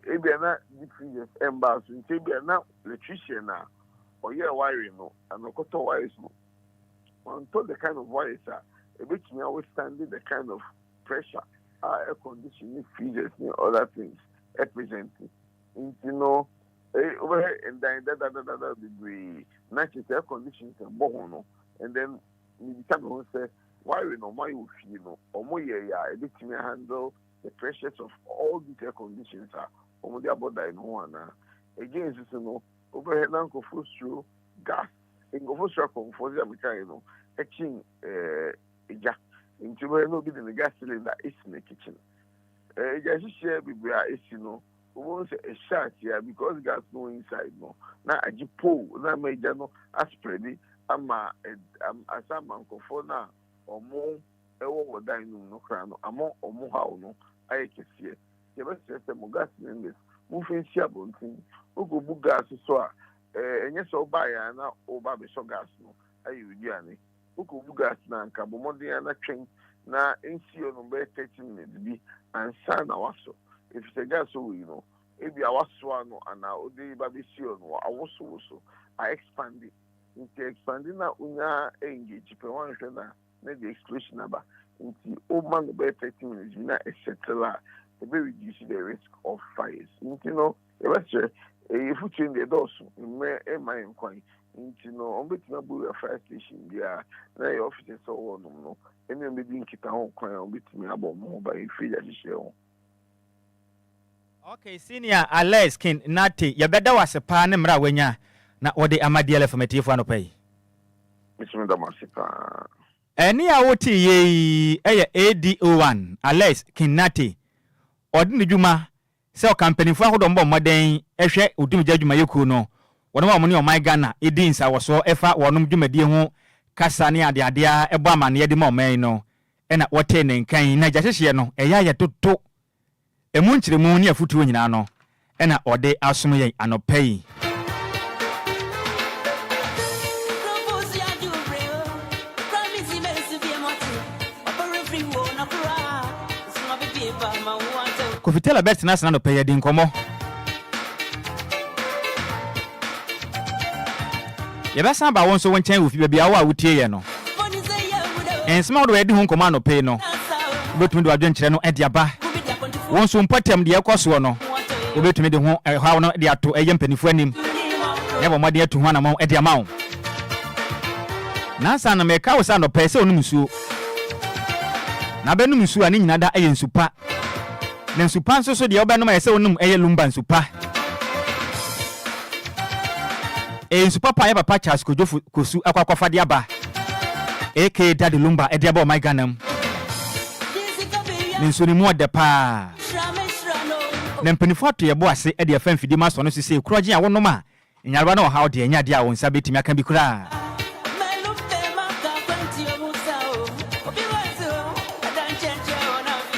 ebia na deep freezers emba so ebia na electrician na oye wiring no anokoto wires no on top the kind of wires a bit me withstanding the kind of pressure air conditioning freezers and other things representing over here and then that degree natural air conditioning and bohono and then we become who say why we know my feel or more a bit me handle the pressures of all these air conditions are almost about that in one again over here now go through gas in go for comfort the etching eja into where no be the gas cylinder is in the kitchen just share be where is once a shot here because gas no inside no na ajipo na major no aspredi ama asama nkofo na omo ewo dining no kra no amo omo hawo no ayekese ye be say mo gas cylinder mo fensi abontin ogobu gas so a enye so ba ya na oba be so gas no ayi udiane ogobu gas na nka bomodin na twen na ensio no be 30 minutes bi ansa na waso if the gas so we know ebi awaso no ana odi ba be sio no awoso so I expand it into expanding na unya engage pe wan hwe na the explosion aba into o man be 30 minutes na etcetera to be reduce the risk of fires if you change the doors me my Enquiries on betina bu a fire station bia na your office so one no any be din kita ho kwan on betimi abo mo ba free ya share ho. Okay, senior Alex King Nati yabeda wasepa ne mra wanya na ode ama DLFM tifo anopai misimi da masepa eni a woti ye ADO1 Alex King Nati ode ne dwuma se o company fo ahodo mbo moden ehwe odumja dwuma yeku no wono ma moni o my Ghana edin sa woso efa wonom dwumadie ho kasa ne ade ebo amane ye de ma o man no ena wote ne nkan na jahehye no eya ye toto emu nkyiremu ne afutuo nyina no ena ode asom ye anopai Kofitela bet na sana no pay din komo ye be san ba won so won chan wofi bia wa wutie ye no ensma do edi hu komo no pay no betumi do adwen kire no edi aba won so mpatam de ekoso no obetumi de hu hawo no de ato eye mpanifu anim ye bo mode atu hu anama edi ama na san no me ka wo san no pay se onum suo na be num suo ani nyina da aye nsupa na nsupa nso so de oba no ma yese onum eye Lumba nsupa nsupa pa ye papa Charles Kojo Kosu akwakwafa de aba aka Daddy Lumba e de aba o my Ghana nso ni mu de pa na mpanifo ato ye bo ase e de afan fidi ma so no sise kuroje a wonom a Nhyiraba na ha de anya de a won sa betimi aka bi kura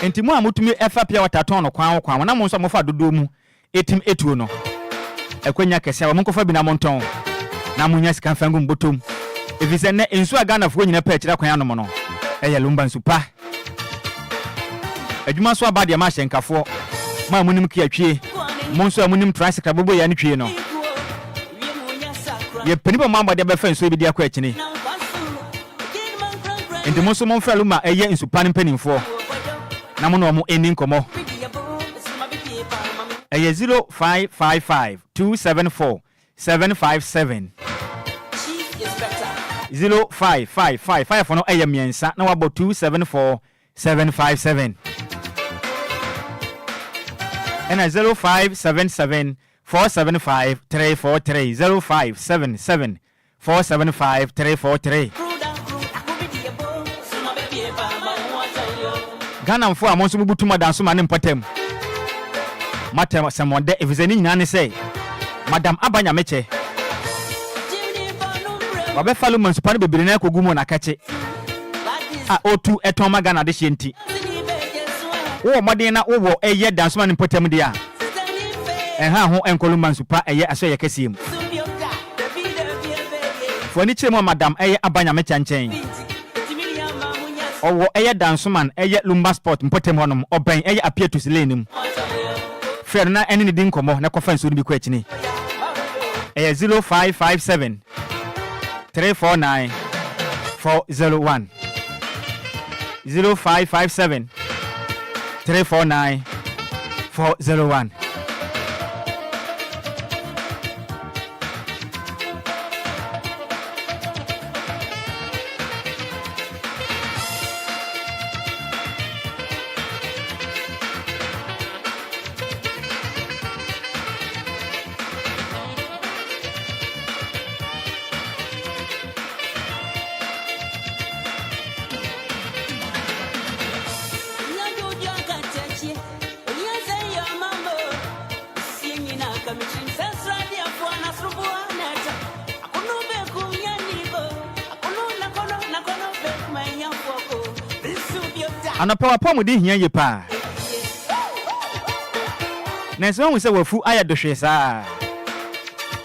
entimu amutumi efa pia wataton no kwan na mo nso mofa dodo mu etim etuo no ekwanya kese wa monkofa bi na monton na munya sika fangu mbotom efise ne ensu agana fo nyina pa kira kwan anom no eye Lumba nsupa adwuma so abade ma hyenkafo ma munim kiatwie mo nso amunim tricycle bobo ya ne twie no ye panibo mamba de be fa nsu bi de akwa akini entimu so monfa Lumba eye nsupa ne panimfo na mo no mo eni nkomo 0555 274 757 0555 for no ɛyɛ miɛnsa na wabɔ 274 757 ɛna 0577 475 343 0577 475 343 Ghana mfo a monso bubutu madanso ma ne mpatam matem semonde efiseni nyina ne say madam abanya meche wabe falu mansupa ne bebere na kogumo na kache a otu eton magana de hyenti wo moden na wo eye danso ma ne mpatam dia ha ho enkolu mansupa eye aso ye kasiem foni chemo madam eye abanya meche nchen owo eye dansoman eye Lumba sport mpotem honom oben eye appear to silenim fer na ene ne din komo na kofa nso bi kwa chini eye 0557 349 401 0557 349 401 Anapawa pomu di hiya yepa. Nenso hu se wafu aya dohwe saa.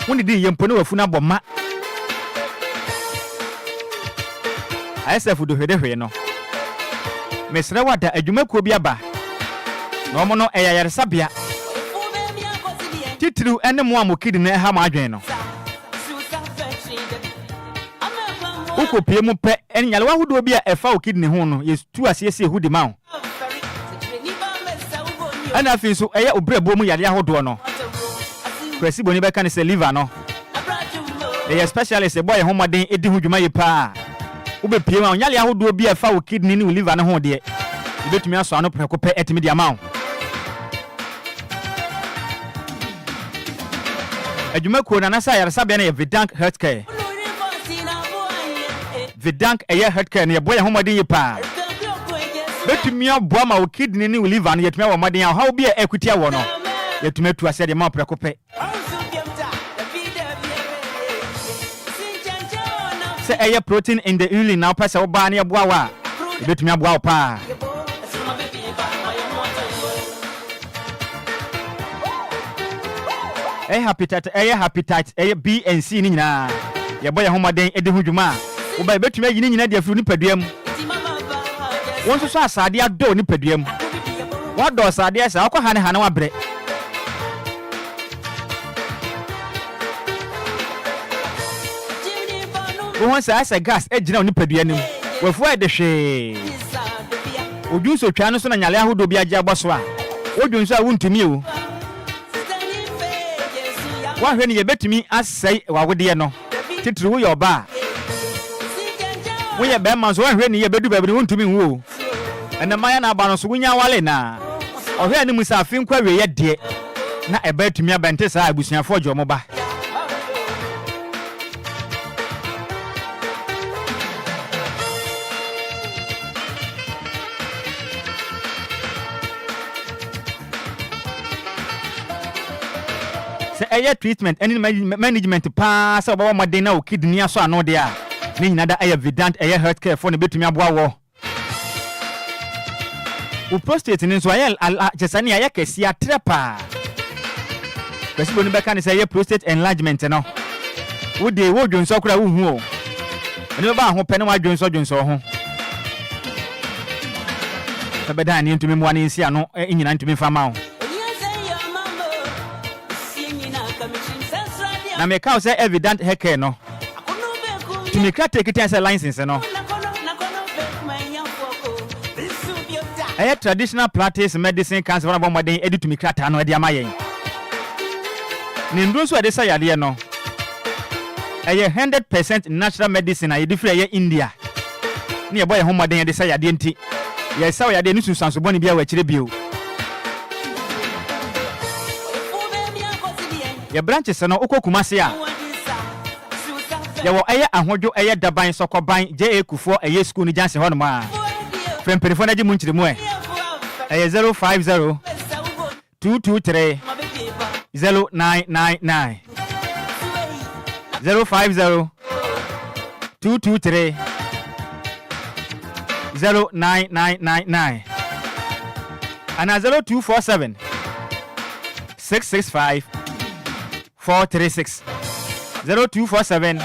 Woni di yempo ne wafu na boma. Ayesafu dohwe no. Mesre wada adwumakuo bi aba. Na omo no eyayaresabia. Titru ene mo amokidi na ha ma adwen no. Uko pie mu pe enyale wa hudo bi a efa okidi ne ho no yestu asiesie hudi ma ho ana afin so eye obrebo mu yale ahodo no kwesi boni be kan se liver no eye specialist boy ho moden edi hu dwuma ye pa ube pie ma nyale ahodo bi a efa okidi ne liver ne ho de ibetumi aso ano preko pe etimi de ama ho adwuma ko na nasa yare sabe na ye Vidank healthcare Vidank eye healthcare ne boy homodin yi pa betumi aboa ma okidni ni liver no yetumi awomodin a how be equity awo no yetumi tu ase de ma prekope se eye protein in the urine now pesa oba ne aboa wa betumi aboa wo pa hepatitis eye B and C ni nyina ye boy homodin edi hudwuma Oba betumi ayi nyina de afuru ni paduam won so asade ado ni paduam wado asade asa akọ hane wa bre won sa asa gas ejina ni paduanim wafu ade hwe odun so twa no so na nyale ahodo bi agye agboso a odun so a wontumi o wa hwe ni ye betumi asai wawode no titru wo yoba we ye be man so hwe ni ye bedu baby wontumi nwo ena maya na aba no so wonya wale na ohwe ani musa afin kwa we ye de na eba atumi abante saa abusuafo jo mo ba se eye treatment any management pa se obawo modern na o kidney aso ano de a ni nyina da eye Vidank eye healthcare for ne betumi aboa wo u prostate ni so ayel jesani aye kesi atrepa kwesi boni beka ni say eye prostate enlargement no wo de wo dwonso kura wo hu o eni ba ho pe ne wa dwonso ho tabeda ni ntumi mo ani nsi ano nyina ntumi fama ho na me ka say evident heke no to me crack take it as a license no traditional practice medicine cancer one modern edit to me crack no e dia mayen Nindro so de say yade no. 100% natural medicine a yedi free India. Ne boy ho maden de say yade nti. Ye say yade ni susanso boni bia wa kire bio. Ye branches no ukokumase a. Ye wo ahodwo daban sokoban JA Kufo school ni Jansen ho no ma. Frem perifo na ji mu nkire mu 050 223 0999 050 223 0999 and 0247 665 436 0247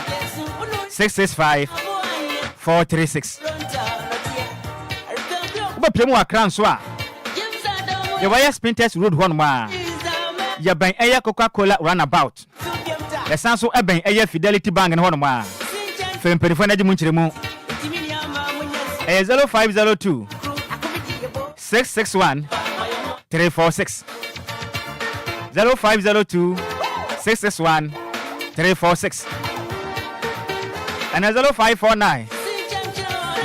665 436 Uba plemu akran so a ye wire Spinters Road one ma ye ban eye Coca-Cola runabout ye san so eben eye Fidelity Bank ne one ma fem perifo na ji mu nkire mu 0502 661 346 0502 661 346 and 0549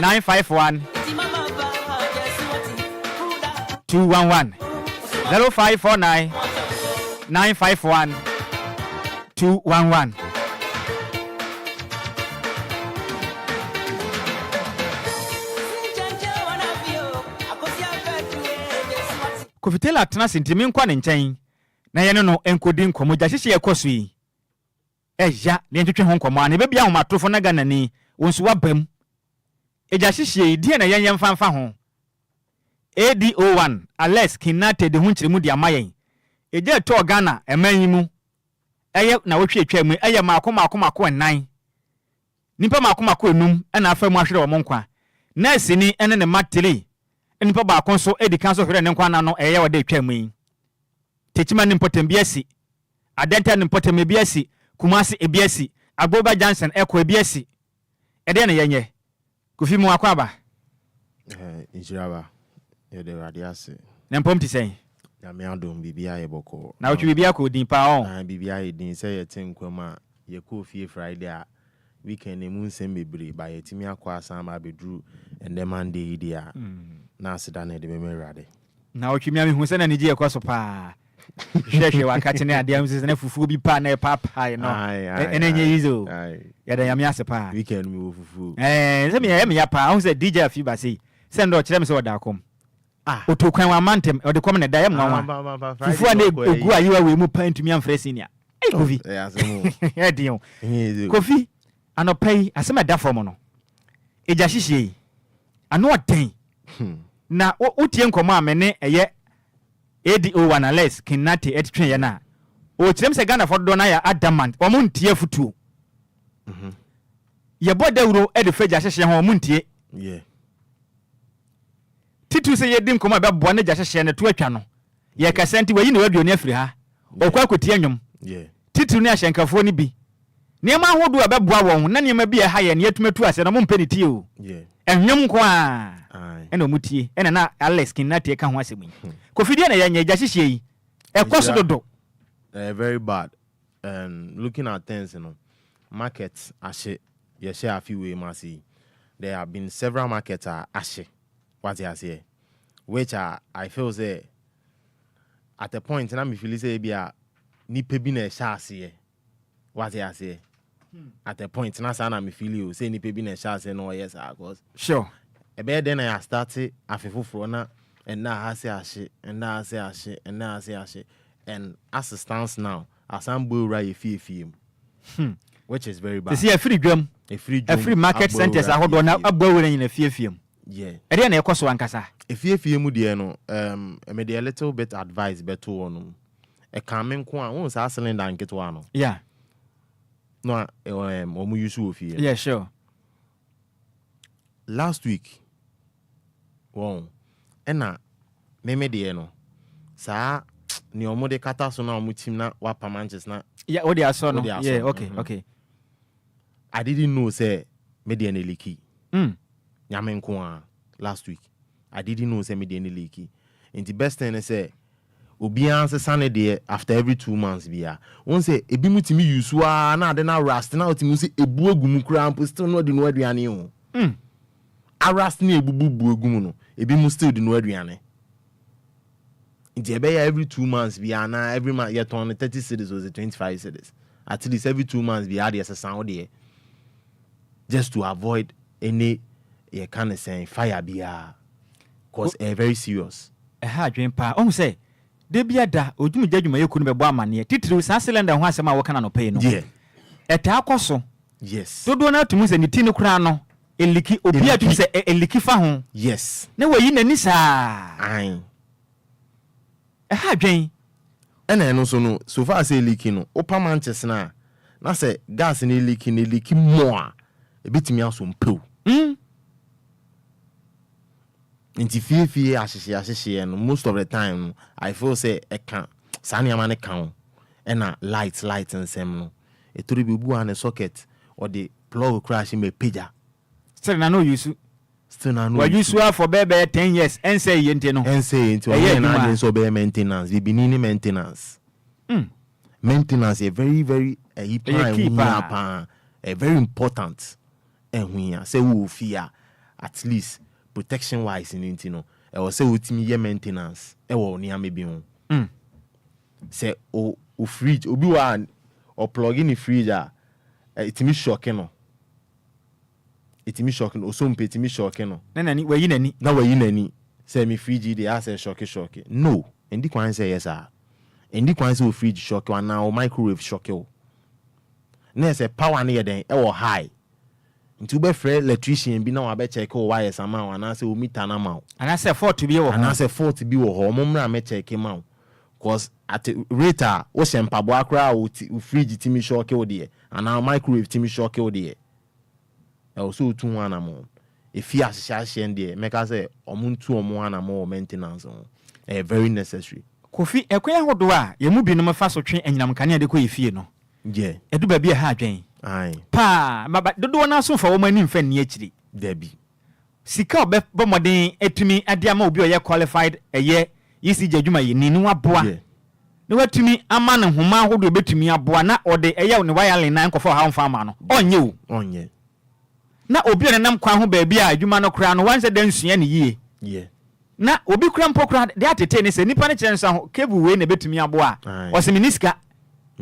951 211 0549 951 211 Kofitela atena sentimi nkwa ne nkyɛn na yɛne no enkodi nkomo gya hyehye ekoso yi eja ne ntwetwe ho nkomo ana bebia ho matofo na ganani wonso wabam eja hyehye die na yɛn mfanfa ho ADO1 Alex Kinate de hunkyeremu de amayen eja to Ghana emanyimu eye na wotwe atwa mu eye maako enan nipa maako enum na afa mu ahwere wo nkwa na sini ene ne matili nipa ba konso edikan so hwere ne nkwa na no eye wo de atwa mu yi techima ne potem biasi adenta ne potem biasi kumasi ebiasi Agboba Johnson eko ebiasi ede na yenye kufi mu akwa ba Nhyiraba yede radiase na mpom ti sen ya me adom bibia ye boko na otwi bibia ko din pa on bibia ye din se ye tenkwama ye ko fie Friday a weekend emu nsem bebre ba ye timi akwa asan ma bedru ende Monday dia na asida na de me rade na otwi mi hu se na ni je ekoso pa hwehwe wakati ne ade amse na fufu bi pa na papa no enenye yizo ya da yame ase pa weekend mi wo fufu se mi ya pa hu se DJ afi ba sei se ndo kire me se oda kom otokwan wa mantem ode kom ne da yam nwa fufu na egu ayiwa we mu pa ntumi amfre senior kofi e dion kofi anopai asema da form no eja hihie ano oden na otie nkomo amene eye ADO1 Alex Kinate etwe ye na o kirem se Ghana for do na ya adamant o mu ntie futuo ye boda euro e de feja hyehye ho o mu ntie titu se ye dim koma be bo na ja hyehye na to atwa no ye kasenti wayi na waduoni afiri ha o kwa kotie nwom titu ne ahyenkafo ni bi niema hodo abeboa won na niema bi e ha ye ne atumetu ase na mo mpeni tie o enwom ko a ena omutie ena na Alex Kinate ka ho asemi kofidie na yanya ja hyehye yi ekoso dodo very bad and looking at things markets ashe ye share a few way masi there have been several markets ashe what you say which I feel say at a point na me feel say bia nipa bi na sha ase what you say at a point na sa na me feel you say nipa bi na sha ase no yes cause sure ebe then I started afefoforo na and now I say ashe and now I say ashe and now I say ashe and as it stands now asambo ra efie which is very bad. See a free drum a free market centers ahodo na abawure na efie yeah ere na ekoso ankasa efie mu de no me dey a little bit advice beto wonu e kan me nko a won sa cylinder nketo ano yeah no omu use ofie yeah sure last week won ena me de no sa ni omo de kata so na omu team na wa pamanches na yeah what they are so no yeah okay okay I didn't know say me de na leaky nyame nko a last week I didn't know say me de na leaky and the best thing is say Obia se sane de after every 2 months bia. Won say ebi mutimi use wa na de na rust na otimi say ebu agumu kra ampo still no de no aduane o. Arust na ebubu bu agumu no. Ebi mu still de no aduane. Inti ebe ya every 2 months bia na every month you turn 30 cedis or 25 cedis. At least every 2 months bia de sound there. Just to avoid any you can say fire bia. Cause very serious. Adwen pa. Say de bia da odwum jadwuma yekunu bebo amane titiri sa cylinder ho asema wo kana no pay no eta akoso yes dodo na tumu se ni ti no kura no eliki obi atu se eliki fa ho yes na wayi nani sa ai adwen ena no so no so far say eliki no opa manches na say gas ni eliki mo a ebitimi aso mpew Inti fie asese no most of the time I feel say e can sani amane kan na light nsem no e tori be bu an socket or the plug crash me pager still na no use we use for bebe 10 years and say yente no na so be maintenance be binini maintenance maintenance is very very a very important and when say we fear at least protection wise in intino e wo say utimi ye maintenance e wo ni amebi ho say o fridge obi wa o plug in the fridge itimi shock no o so mpe itimi shock no na wayi nani say me fridge dey as shock no ndi kwan say yes ndi kwan say o fridge shock wa na o microwave shock o na say power na ye den e wo high nti be free electrician bi na wa be check o wires ama wa na say o meter na ma ana say fault bi wo ho momra me check ma cause at rate o shempabo akra o fridge timi shock o de ana microwave timi shock o de e o so tun wana mo e fi asese de make say omuntu omo ana mo maintenance very necessary kofi ekwan hodo a ye mu bi no fa so twen anyinam kane de ko yefie no je edu ba bi ha adwen ai pa baba dodo na so fa wo mani mfa ni akiri debi sika obe bomodin etumi ade ama obi oye qualified eye yisi jadwuma yi ni no aboa ne watumi ama ne homa hodo betumi aboa na ode eye ne wiring na nkofo ha mfa ama no onye na obi ne nam kwan ho ba bi a adwuma no kura no wanse dan sua ne yie na obi kura mpo kura de atete ne se nipa ne kire nsa ho cable we ne betumi aboa o se miniska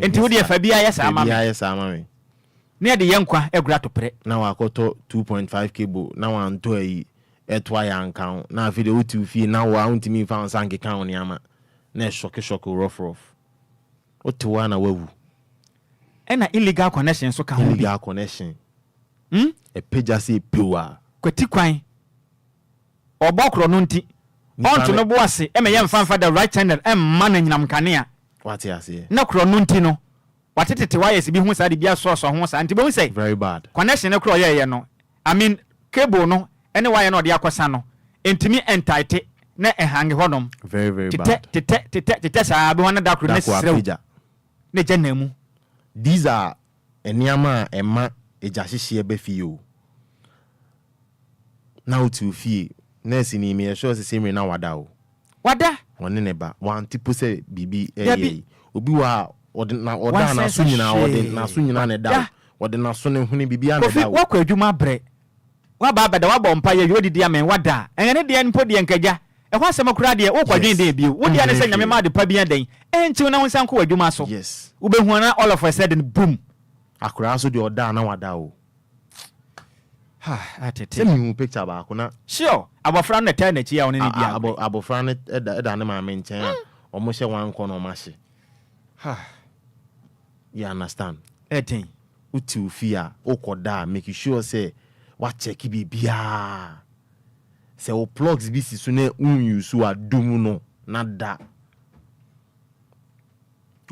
enti wo de fa bi ayesa ama me ne de yankwa egura to pre na wakoto 2.5 cable na wanto ayi etwa yankan na afide uti fie na wa untimi fa nsanke kan ne ama na shock rough otiwa na wawu ena illegal connection so ka ho illegal connection e peja se pewa kwati kwan obokro no nti onto no bo ase e me yem fanfa the right handed man nyinam kanea wati ase na kro no nti no watetete wires bi hu sa de bia so ho sa nti bo say very bad connection ne kro ye no I mean cable no ene wire no de akosa no entimi entight na hang honom very bad tete sa bi wana da kro ne srew ne janamu these are eniama ema ejahihie be fie now to fie nurse ni me sure say me na wada wone ne ba wan tipo say bibi obi wa oda na so nyina ne da ode na so ne hune bibi ane da wa kwa adwuma bre wa ba bada wa bompa ye yodi dia men wada ene de npo de nkaja e ho asem kura de wo kwadwen de bio wo dia ne se nyame ma de pa bia den enti na wonsan ko adwuma so yes wo be hu na all of a sudden boom akura so de oda na wada o atete send me picture ba akuna sure abofra na taa na chi ya woni ne dia abofra na eda ne ma me nchen omo hye wan ko no ma hye you understand etin uti ufia okoda make sure say wa check bibia say o plugs bi si so na use adum no na da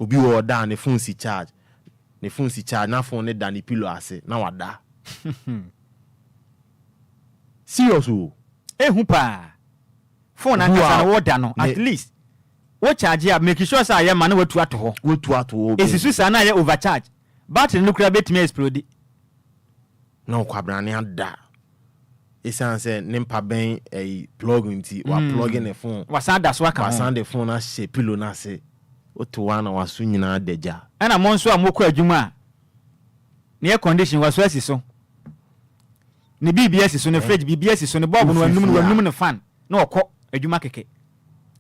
obi wo da ne phone si charge na phone ne da ne pillow ase na wada serious o ehu pa phone akasa na wo da no at least wo charge ya make sure say ya ma na watu ato ho esisu sa na ya overcharge battery no kura betime explode na kwabrane ada esan say nimpa ben a plug nti wa plug in the phone wasan da so aka wasan the phone na she pillow na say oto wa na waso nyina deja ana mo nso amokọ adwuma ne air condition waso asiso ne BBS so ne fridge BBS so ne bulb no wanum ne fan na okọ adwuma keke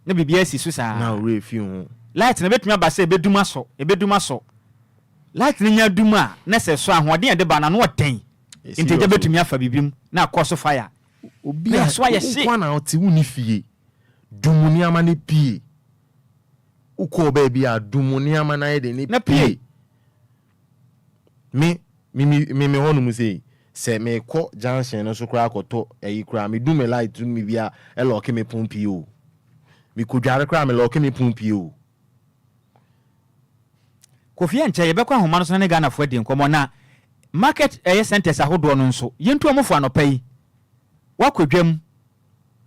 ne BBS so sa na we fi ho light na betumi aba say ebeduma so light ne nya duma na se so ahoden ya de ba na no oten inteje betumi afa bibim na akọ fire Obia so ya she kwa na oti wuni fie dumuni ama ne pie uko baby a dumuni ama na yede ne pie me honu mu se me ko junction no so kra akoto eyi kra me du me light me bia e lock me pompi o me ko dware kra me lock me pompi o Kofi enche ye bekwa homa no so ne Ghana fo di nkomo na market centers ahodo no nso yentu amofo anopai wakwadwam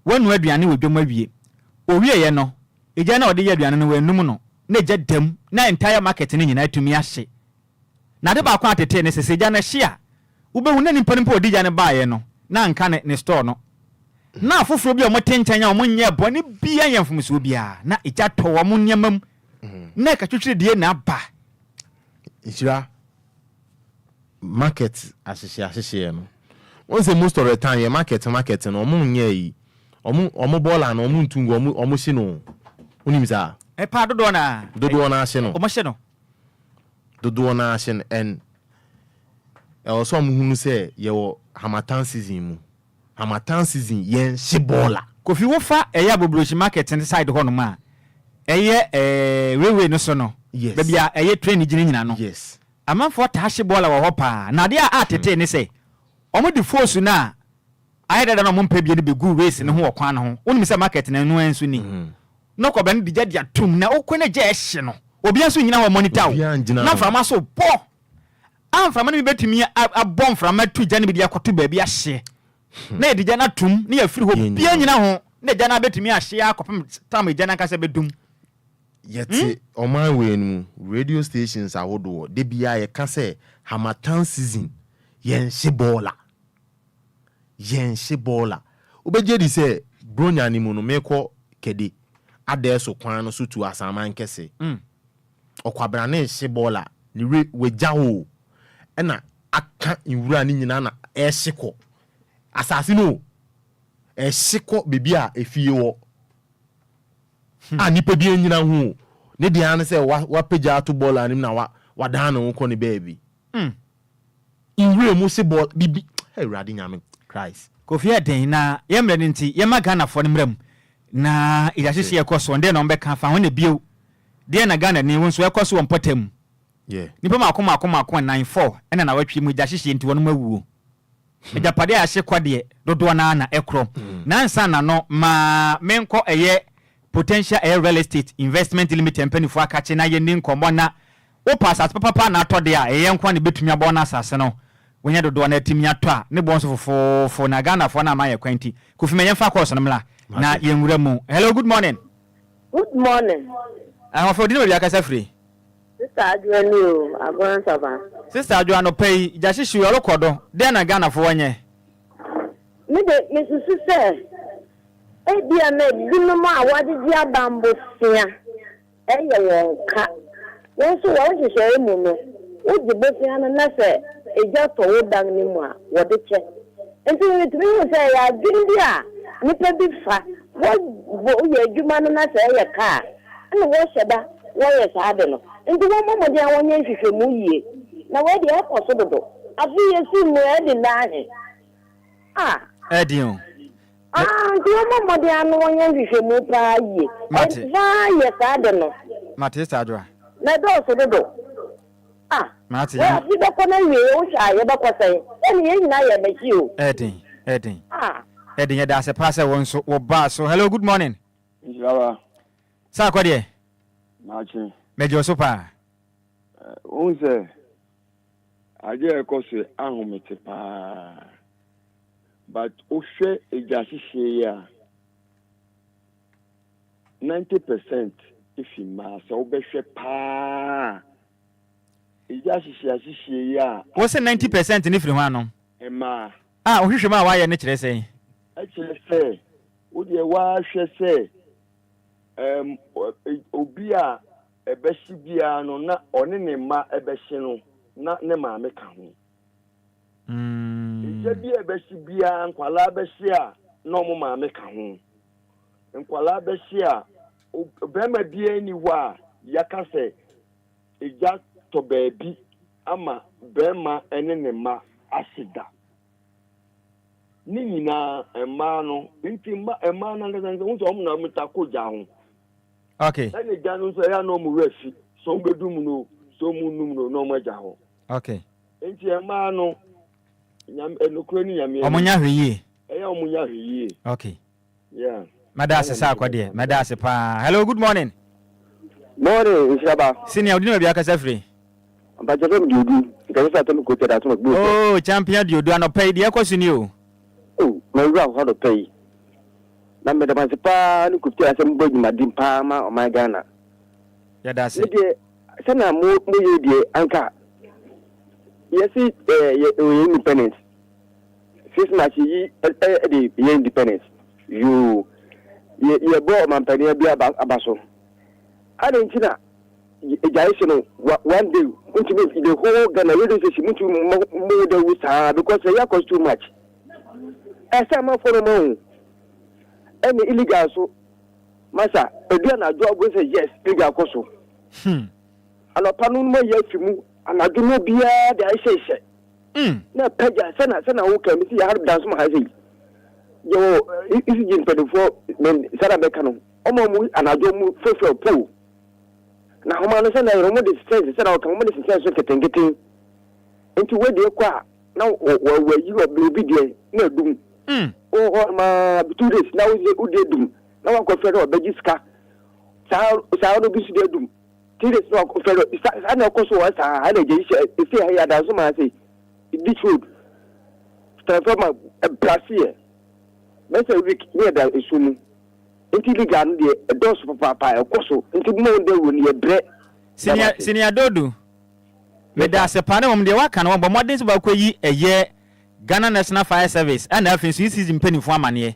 wanu aduane wodwam awie owie ye no eja na ode ye aduane no wanum no na eja dam na entire market ni nyina atumi ahye na de ba kwa atete ne seseja na hye a ubehu na nimpa nimpa odi ja ne baaye no na nka ne store no na afoforo bi o motentan ya o monye bone bia yemfumso bia na eja to wo monyamam na ka twetwere die na ba Nhyira market asese no once most of the time your market no omo nya yi omo bola na omo ntungu omo hye no onimza pa dodo na hye no omo hye no dodo na hye and also omo hunu say ye Hamatan season yen hye bola Kofi wo fa eya bobrochi market inside ho no ma we no so no yes bebia train gine nyina no yes amanfo ta hye bola wo ho pa na de a atete ne say omo di force na ayeda na omo mpa bie ne begu waste ne ho okwan no ho woni se market na enu ensu ni no ko ben digya dia tum na okone gya ehye no obi anso nyina ho monitor na frama so po amframa ne betumi abom frama tu gya ne bi akoto ba bi ahye na digya na tum ne afiri ho bia nyina ho na gya na betumi ahye akopem tam gya na kasa bedum yet on my way no radio stations ahodo de bia ye ka say Hamatan season yen hye bola obeje di say bronya ni mu no meko kede adeso kwan no so tu asaman kese okwabra na hye bola ni wegya ho na aka nwura ni nyina na ehye asase no ehye bebia efie wo nipa bi nyina hu ne dia ne se wa pagya to ball anim na wa dan no ko ne baby inwe mu se ball bibi radi nyame Christ Kofi eden na yemre ne nti yema Ghana fo ne mram na iyahye ekoso nde na ombeka fa ho ne bio de na Ghana ne wonso ekoso won potem nipa makoma 94 ena na watwi mu iyahye nti wono mawuo ejapade a hye kwade dodo na ekro na nsa na no ma menko eye potential air real estate investment limited company for akache na ye nin kombo na o pass papa na atode a ye nkwa ne betumi abo na asase no wonya dodo na atimi ato a ne bonso fofo na Ghana fo na ma ye kwanti Kofi menye fa course no mla na ye nwura mu. Hello, good morning. Good morning. I for dinner bia kasa free. Sister Adwani o agon saba. Sister Adwani pay jashishu yo lokodo de na Ghana fo wonye. Me susu se bia na dinu ma awade dia bambo sia eye wonka wonso wo hihye mu no wo sia na se eja to wo dan ni mu a wo de che enti we tumi wo se ya dindi a nipa bi fa wo ye adwuma no na se eye ka na wo hyeda wo ye saade no enti wo momo dia wonye hihye mu yie na wo de ekoso dodo afi yesi mu e de lahe Edion Ndiyo modi anu wonye hihye mu pa yie va ye saade no Mate Sadwa na do so dodo Mate ya fi be kona wie o sha ye be kwasai eni ye nyina ye be ki o Edin ya da se pass wonso wo ba so. Hello, good morning. Nhyiraba Sa kwade Machi mejo so pa unse aje ekoso ahumete pa but ohwe ejahihye ya 90% if ma so obehwe pa ejahihye ya wo se 90% ni firi ho anom ema Ah, ohwehwe ma wa ye ne kire sei. Actually say, would you wash say Obia ebeshibia no na one ne ma ebeshi no na ne ma me ka ho. Ebi ebeshibia nkwala beshi a na omo ma me ka ho. Nkwala beshi a obema bia ni wa yaka se eja to baabi ama bema ene ne ma asida. Ni nyina ema no nti ema na ngazanze unso omo na mutako ja ho. Okay. Ene ja no so ya no mu refi so bedum no so mu num no no ma ja ho. Okay. Nti ema no nyam enokro ni nyam omunya hweye. Eya omunya hweye. Okay. Yeah. Madase sa akwade. Madase pa. Hello, good morning. Morning, Nhyiraba. Senior, odi no bia kasa free. Ambajetem Diodu. Ikasa atem ko teda to gbo. Oh, champion Diodu anopay de ekosuni o. Oh, my round how to pay. Na me da pa ni kupti asem bogi madim pa ma o my Ghana. Ya dase. Se na mo ye die anka. Yesi ye independent. Since na chi the independent. You ye bo man pania bia abaso. Adentina ejayison one day ultimately the whole Ghana relationship more than we because it cost too much. As I'm for the money, any illegal so, Massa, a dear job will say yes, illegal coso. And a panum more yes to move, and I do not be the I say. No, Pedja, Senna, who can see how dance my house. Yo, is in 24 men, Sarah Becano, Omo, and I don't move for pool. Now, Homana Sana, Romodi says, said our community says, getting into where they acquire. Now, where you are blue, no doom. Oh, my 2 days now is a good day doom. Now I'm confederate or Begiska. Sao be the doom. 3 days now, confederate. I know, course, was a holiday. If I had as I say, this road. Transform a brassier. Mr. Rick near that is soon. Until the a dose of papa, a coso, until more day when you bread. Senior Dodu. Meda se pane om de waka no bo modern ba kwayi eye Ghana National Fire Service and afin season penifo amane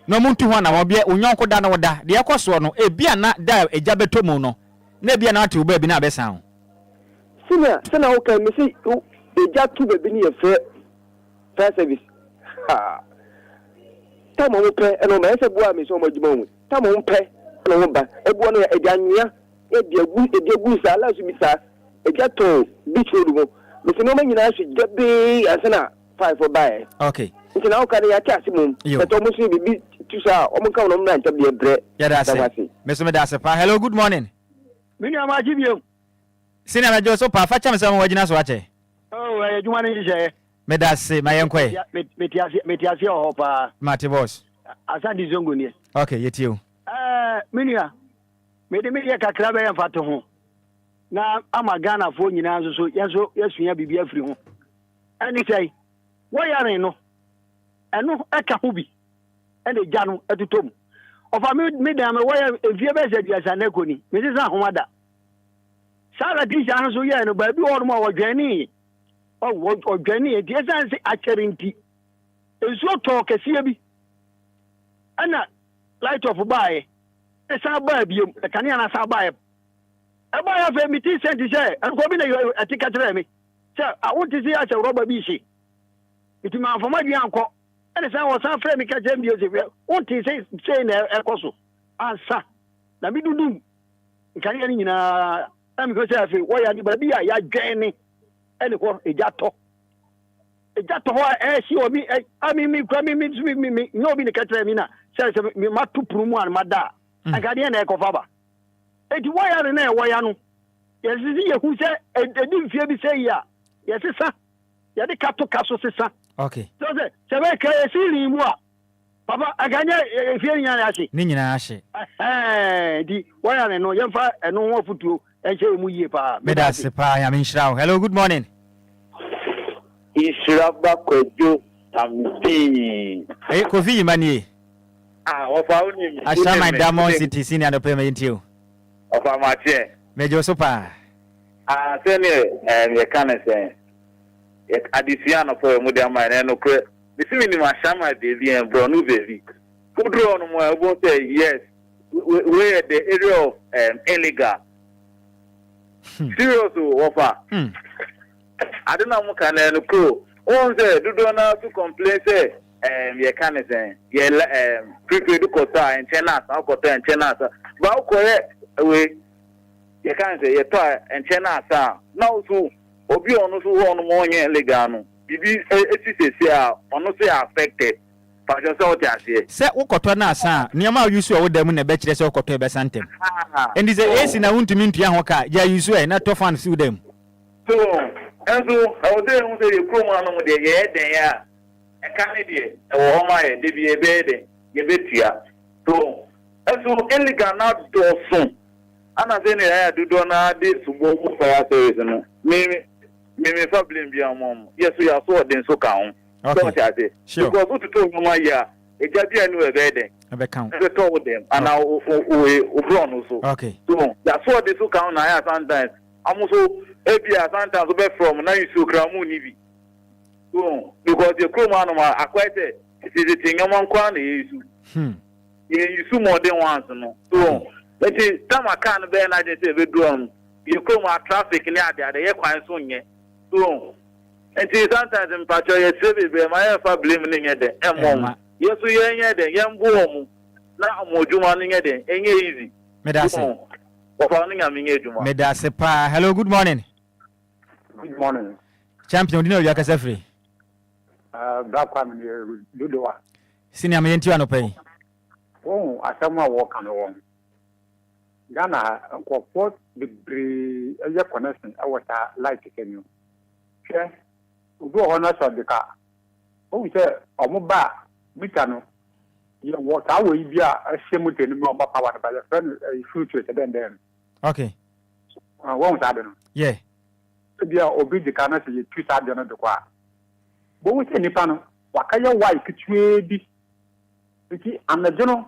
no muntu ho na wo bia onyonko da no da de ekoso no e bia na da eja betomu no na bia na ate wo ba bi na abesan ho sina wo kan me say eja tu ba bi ni e fire service ha tamo wo pe eno ma ese bua me so mo djuma wu tamo wo pe eno wo ba e bua no e dia nwia e dia gu sa la su bi sa ejato beach road mo me no manyina so gabe asana 5 for buy. Okay. Nti na o ka ya cha simum to mo so bibi tusa o mo ka no na nta bia bre. Ya da se. Me so me da se pa. Hello, good morning. Mini amaji biom. Sina na jo so pa fa cha me se mo wagina so ache. Oh, adwuma ni je. Me da se ma yenkwe. Metiasi o pa. Mate boss. Asa di zongo ni. Okay, yetio. Mini ya. Me de me ya kakra be yamfa to ho. Na ama Ghana fo nyina so yesuya bibia firi ho ani sei wo yare no eno eka ho bi ene gya no etotom ofa me dan me wo ya evie be se dia na koni me se san homada sara di jan so ye no ba bi wo no wo dwani wo dwani e die san se akere nti enso to kese bi ana light of bae e san ba biom e kan ya na san bae eba ya fe miti senti se enko bi na yo atika tere mi se awuti si ache roba bi shi iti ma fama bi anko ene se wo san frɛ mi ka je mbio se wonti se na ekoso ansa na mi dudum nkani ni nyina am ko se afi wo ya ni ba bi ya dwene ene ko ejato ho si obi ami mi kwa mi no bi ni ka tere mi na se mi matu prumu an mada agade na ekofa ba eti waya ne waya no yesisi yehu se edi mfie bi se ya yesisa ya de kato kaso sisa. Okay. So se be ka yesiri mu a papa aganya efie nya na ahye ni nyina ahye di waya ne no yemfa eno ho futuo enche mu yie pa meda se pa ya menhira. Hello, good morning. Nhyiraba Kwadwo Sammy. Kofi Imanie. Ofa uni. Asha my Diamond City senior no payment you. Ofa mache. Mejo super. Senior ye kana say. Adisia no for mu dia man no kre This is my shama baby and bronu baby. Who draw on my won't say yes. We're the area of illegal. Serious offer. I don't know what kind of crew. One say, do not to complain, say, you can't say, prepared to quota and chenas, I'll quota and chenas. But correct away, you can't say, you try and chenas. Now, so, Obia on one morning legano. If you say, honestly affected. Say, Okoto na sa, Niama use your them in a betches or Koto Besantem. And is a ace in a wound to mean to Yahoka, ya use not to fan sue them. So, and so, I was there with the Croman with the head, they are a Canadian, or my, they be a bed, you bet ya. So, and so, Ellie cannot do soon. And I say, I do not this to go for our service. Maybe family be a mom. Yes, we are so then so count. Okay. Sure. Because what to talk about here, it just be a new bed. I count. I told them, and now we also. Okay. So that's what they so count. I have sometimes. I'm also Obia sometimes over from now you so cramu nibi. So because the crew man are quite it is a thing among Kwan you. You so more than once, no. So let's say some can't bear I just say we do you come out traffic in there, they are quite soon yet. So and sometimes in Pacho, you say, my blaming it, and yes, we are the young woman. Now, more Jumaning it, and easy. Medase. Medasepa. Hello, good morning. Good morning. Champion, you know, you're free. Black family, Ludoa. Senior Mentiano pay. Oh, I someone walk on the wall. Ghana, what the connection, I was like to you. Sure. Go on us on the car. Oh, we say, Omoba, Mitano. You what I will be a simultaneous number power by the friend future then. Okay. Won't I don't. Yeah. To be a obey the canal to you 2,000 of the car. But we say Nipano, Wakaya white could you be? And the general,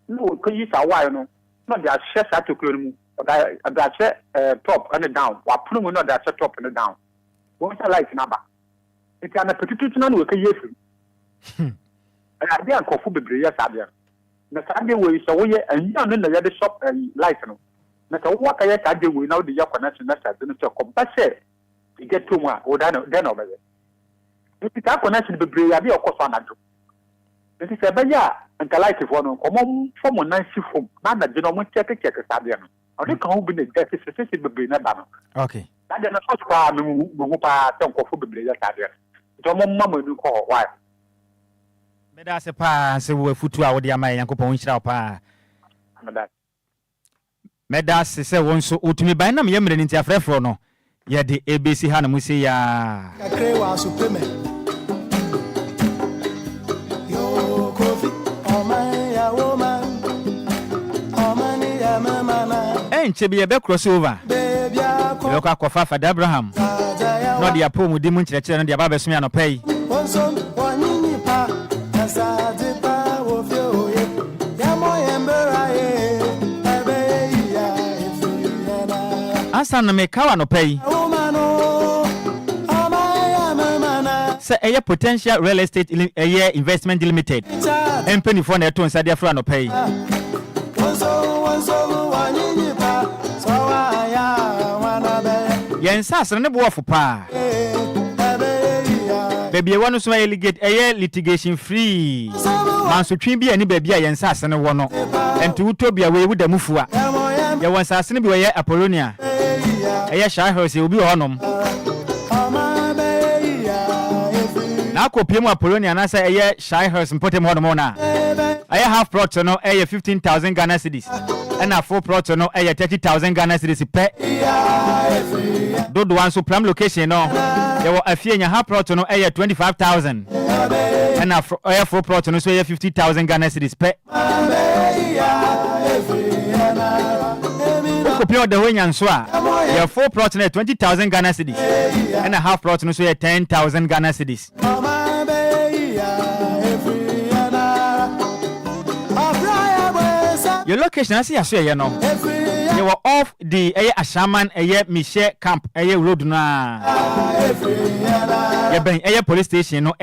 no, could you say why no? Not the chest at to clear me, but I said top and down, while putting not that top and down. What's a light number? It's an appetite to work a year. And I dare go for the Bria Sadia. The Sunday way so we and you don't know the other shop and light. Not a walk I had to without the Yako National National compassion to get too much or then over there. If it's a connection to Bria, of course, on that. It is a bear and the light of one common from a nice form, not a general check a Sadia. I think I'll be the death is a Bria. Okay. I don't know why I don't go for the Bria Sadia. Mamma do call why. Medasepa, say we foot to our dear my uncle Ponchapa. Medas say one so ultimate by name Yemen into a frefrono. Yet the ABC Hanamusia. Crewa Supreme. Yo, coffee, oh my woman, oh my mamma. Ain't she be a back crossover? Look at Kofa Abraham. Not the Apo Mudimun Church and the Babasmiano pay. Asan me kawa no pay. Say a potential real estate investment limited. And penny for net to inside their front no pay. Yensas and the war for pa. Baby, I want to say litigation free. Man, so be any baby, Yensas and a one. And to be away with the Mufua. You want assassin be a Apollonia. A shy horse will be on him. Now, Copium Apollonia and I say a shy horse and put him on the mona. I have brought to know a 15,000 Ghana cedis. And a 4 pro to know a 30,000 Ghana cedis pet. Do the one supreme location, no. There were a few and a half pro to know a 25,000. And a 4 pro to know 50,000 Ghana cedis pet. Compare the way and swa. You have 4 pro to know 20,000 Ghana cedis. And a half pro to know 10,000 Ghana cedis. Your location, I see, I say, you know. You were off the Ashaman, Michelle Camp, road na. You been police station, no,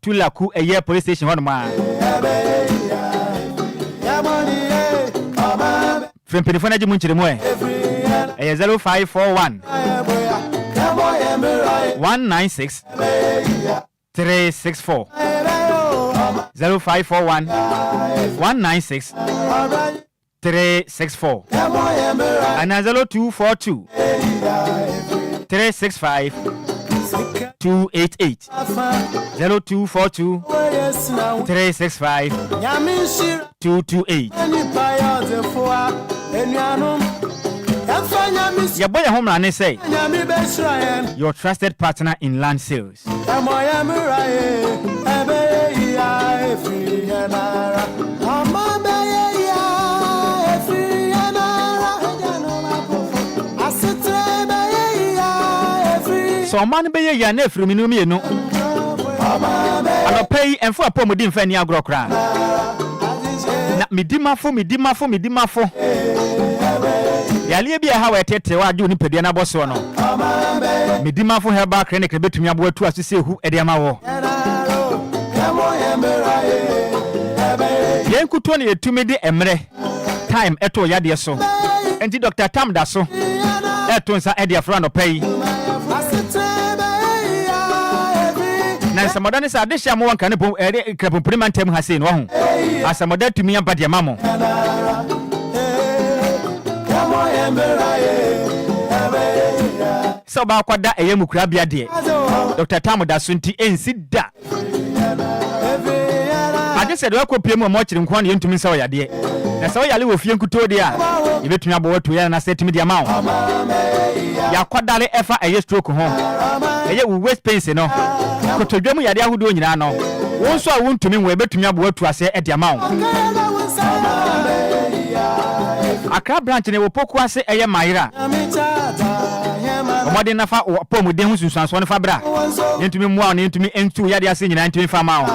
Tulaku eye police station hɔ ma from penifona ji munchire mo eye 0541 196 364 0541 196 364 and 0242 365 288 0242 365 228 Your boy home run say your trusted partner in land sales. So man be ya na free me no me no. Ano pay and for pomodin fa ni agro kra. Na medimafo. Yale bia ha wetete wa aju ni pedua na boso no. Medimafo herbal clinic betumi abo atu asese hu ede ama wo. Yen kuto ne etumi de emre time eto yade so. Enti Dr. Tam da so. Eto nsa ede afra no pay. Na samodane sa de hia mo wanka ne po ede krapopri mantem ha sei no ho. Asamoda tumi amba de mamo. So ba kwada eye mukura bia de. Dr. Tam da so nti ensi da. Ade se de akopie mu mo kire nko na yentumi nsa oyade. Na se oyale wo fie nkuto de a yebetumi abo wato ya na setimi de ma ho. Ya kwadale efa eye stroke ho. Eye wo waist pain no. Kotodwemu yade ahodo nyina no. Won so a wontumi nwe betumi abo wato ase e de ma ho. Akra branch ne wo poku ase eye Maira. Omode na fa pomuden hu sunsuanso ne fa bra. Yentumi mua ne yentumi entu yade ase nyina yentumi fa ma ho.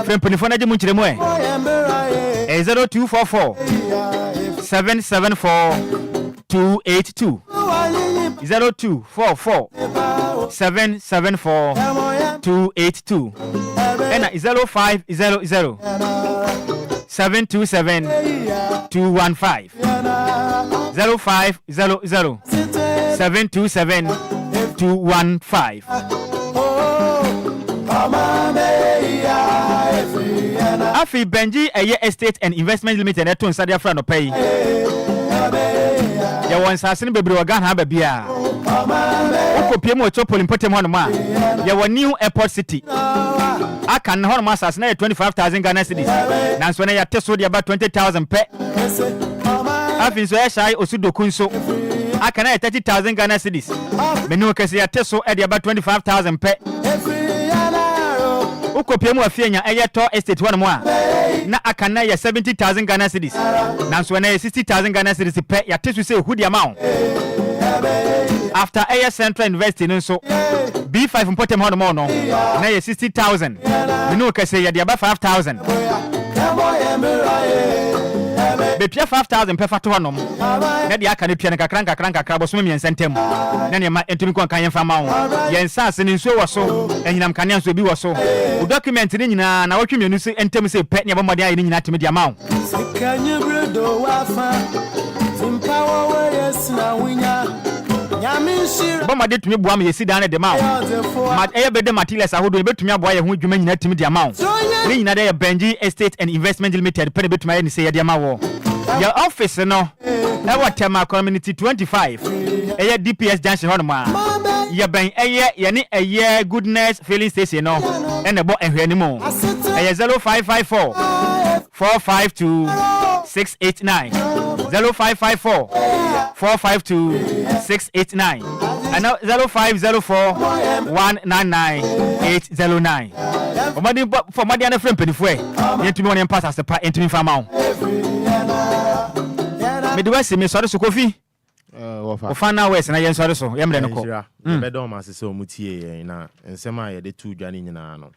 Frempinifo na je mu nkire mu 0244 774 282 0244 774 282 and 0500 727 215 0500 727 215 Afi Benji Eye Estate and Investment Limited eto nsadia fra no pay. Ya won sasene bebre wa Ghana ba bia. Okopie mu ocho polimpotem hono ma. Ya won New Airport City. Aka na hono ma sasene 25,000 Ghana cedis. Nanso na ya teso de about 20,000 pe. Afi so ya shai osudoku nso. Aka na 30,000 Ghana cedis. Menu kese ya teso e de about 25,000 pe. Ukopie mu afianya eyeto estate one mo a na aka na ya 70,000 Ghana cedis nanso na ya 60,000 Ghana cedis pe ya tesu se hudi amount after Air Central University nso B5 importem hono mo no na ya 60,000 menu kase ya de aba 5,000 Betua 5,000 pe fato honom na de aka ne pia ne kakran boso me yentem na ne ma entumi kon kan yemfa ma ho yensa ase ne nsuo wo so enyinam kanea nso bi wo so o document ne nyina na wotwe mienu se entem se pe ne bomode ayi ne nyina temi de ama ho sekanye bredo wafa timpawo we yesna winya bomade tumi boa me yesi dan ne de ma ho ma eye bede materials ahodo betumi aboa ye ho adwuma nyina temi de ama ho ne nyina de Benji Estate and Investment Limited pe ne betumi ayi ne se ye de ama wo your office no ewa tema community 25 eye DPS junction hono ma ye ben eye ne eye goodness filling station no ene bo ehwe ni mo eye 0554 452 689 0554 452 689 and 0504 199 809 omadi for madi na friend penifo e yentumi won pass as pa yentumi fa ma Midwest me sorry so Kofi Ofana West na yen sorry so yemre no ko be don ma se omutie na nsema ye de tu dwane nyina no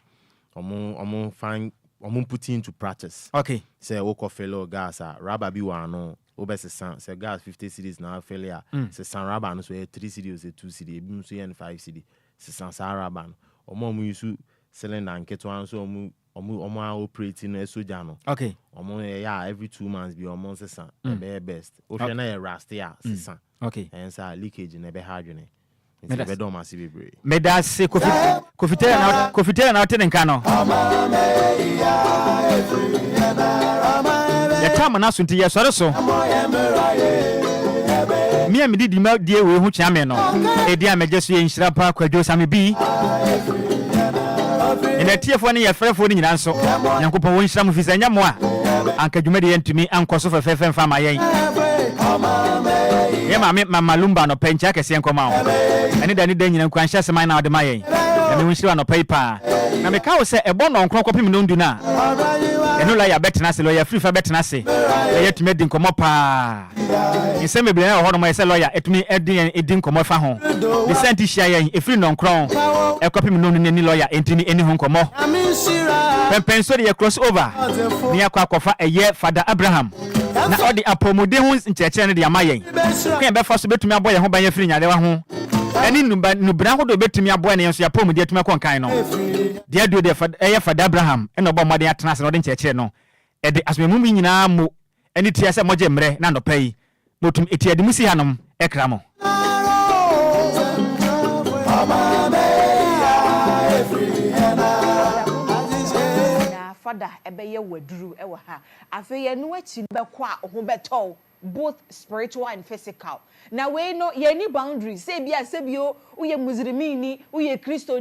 omo find omo put into practice okay say wo ko fellow gas rubber bi wa no obesesan say gas 50 cedis na failure say san rubber no so 3 cedis or 2 cedis ebi so yen 5 cedis say san rubber no omo use cylinder nketewa nso omo operating no soja no okay omo every 2 months be omo sesa be best o hwe na ya rust ya sesa okay and say leakage na be hardware nti be do masi bebre meda se kofitera na wote nka no ya tama na sunti ya sore so me am didi ma die we hu kya me no edi amejeso ye Nhyiraba Kwadwo Sammy bi ina tiefo ne ya frefo ne nyina nso Nyankopɔn wo nhyira mu fisa nyamo a anka dwuma de yentumi ankoso fefefe mfa ma yen ye mama Lumba no pencha kese nkoma o ene da nyina nkwa nhyɛ seman na ode ma yen na me nhyira no paipa na me ka wo se ebo no nkron kopim no ndu na eno la ya betena se lo ya free fa betena se ya tumi di nkomo pa ise me bia ho no ma se lawyer etumi edi nkomo fa ho the senti hia yen e free no nkron e kopim no ni lawyer entini eni ho nkomo pempenso de cross over ni akwa eye Father Abraham na odi apomode ho nkyerɛkyerɛ ne de ama yen kwen be fa so betumi aboye ho ban ya free nyadewa ho eni nubra ho do betumi aboye ne nso ya pomode atumi konkan no de adu de eye Father Abraham eno bo mode atena se no de nkyerɛkyerɛ no e de asmemu mi nyina mo eni tia se moje mre na no pai motum eti ade musi hanom ekra mo Father ebeye waduru ewa ha afeye no achi bekọ a ho beto both spiritual and physical na we no ye ni boundaries say bia sebio uye muzrimini uye kristoni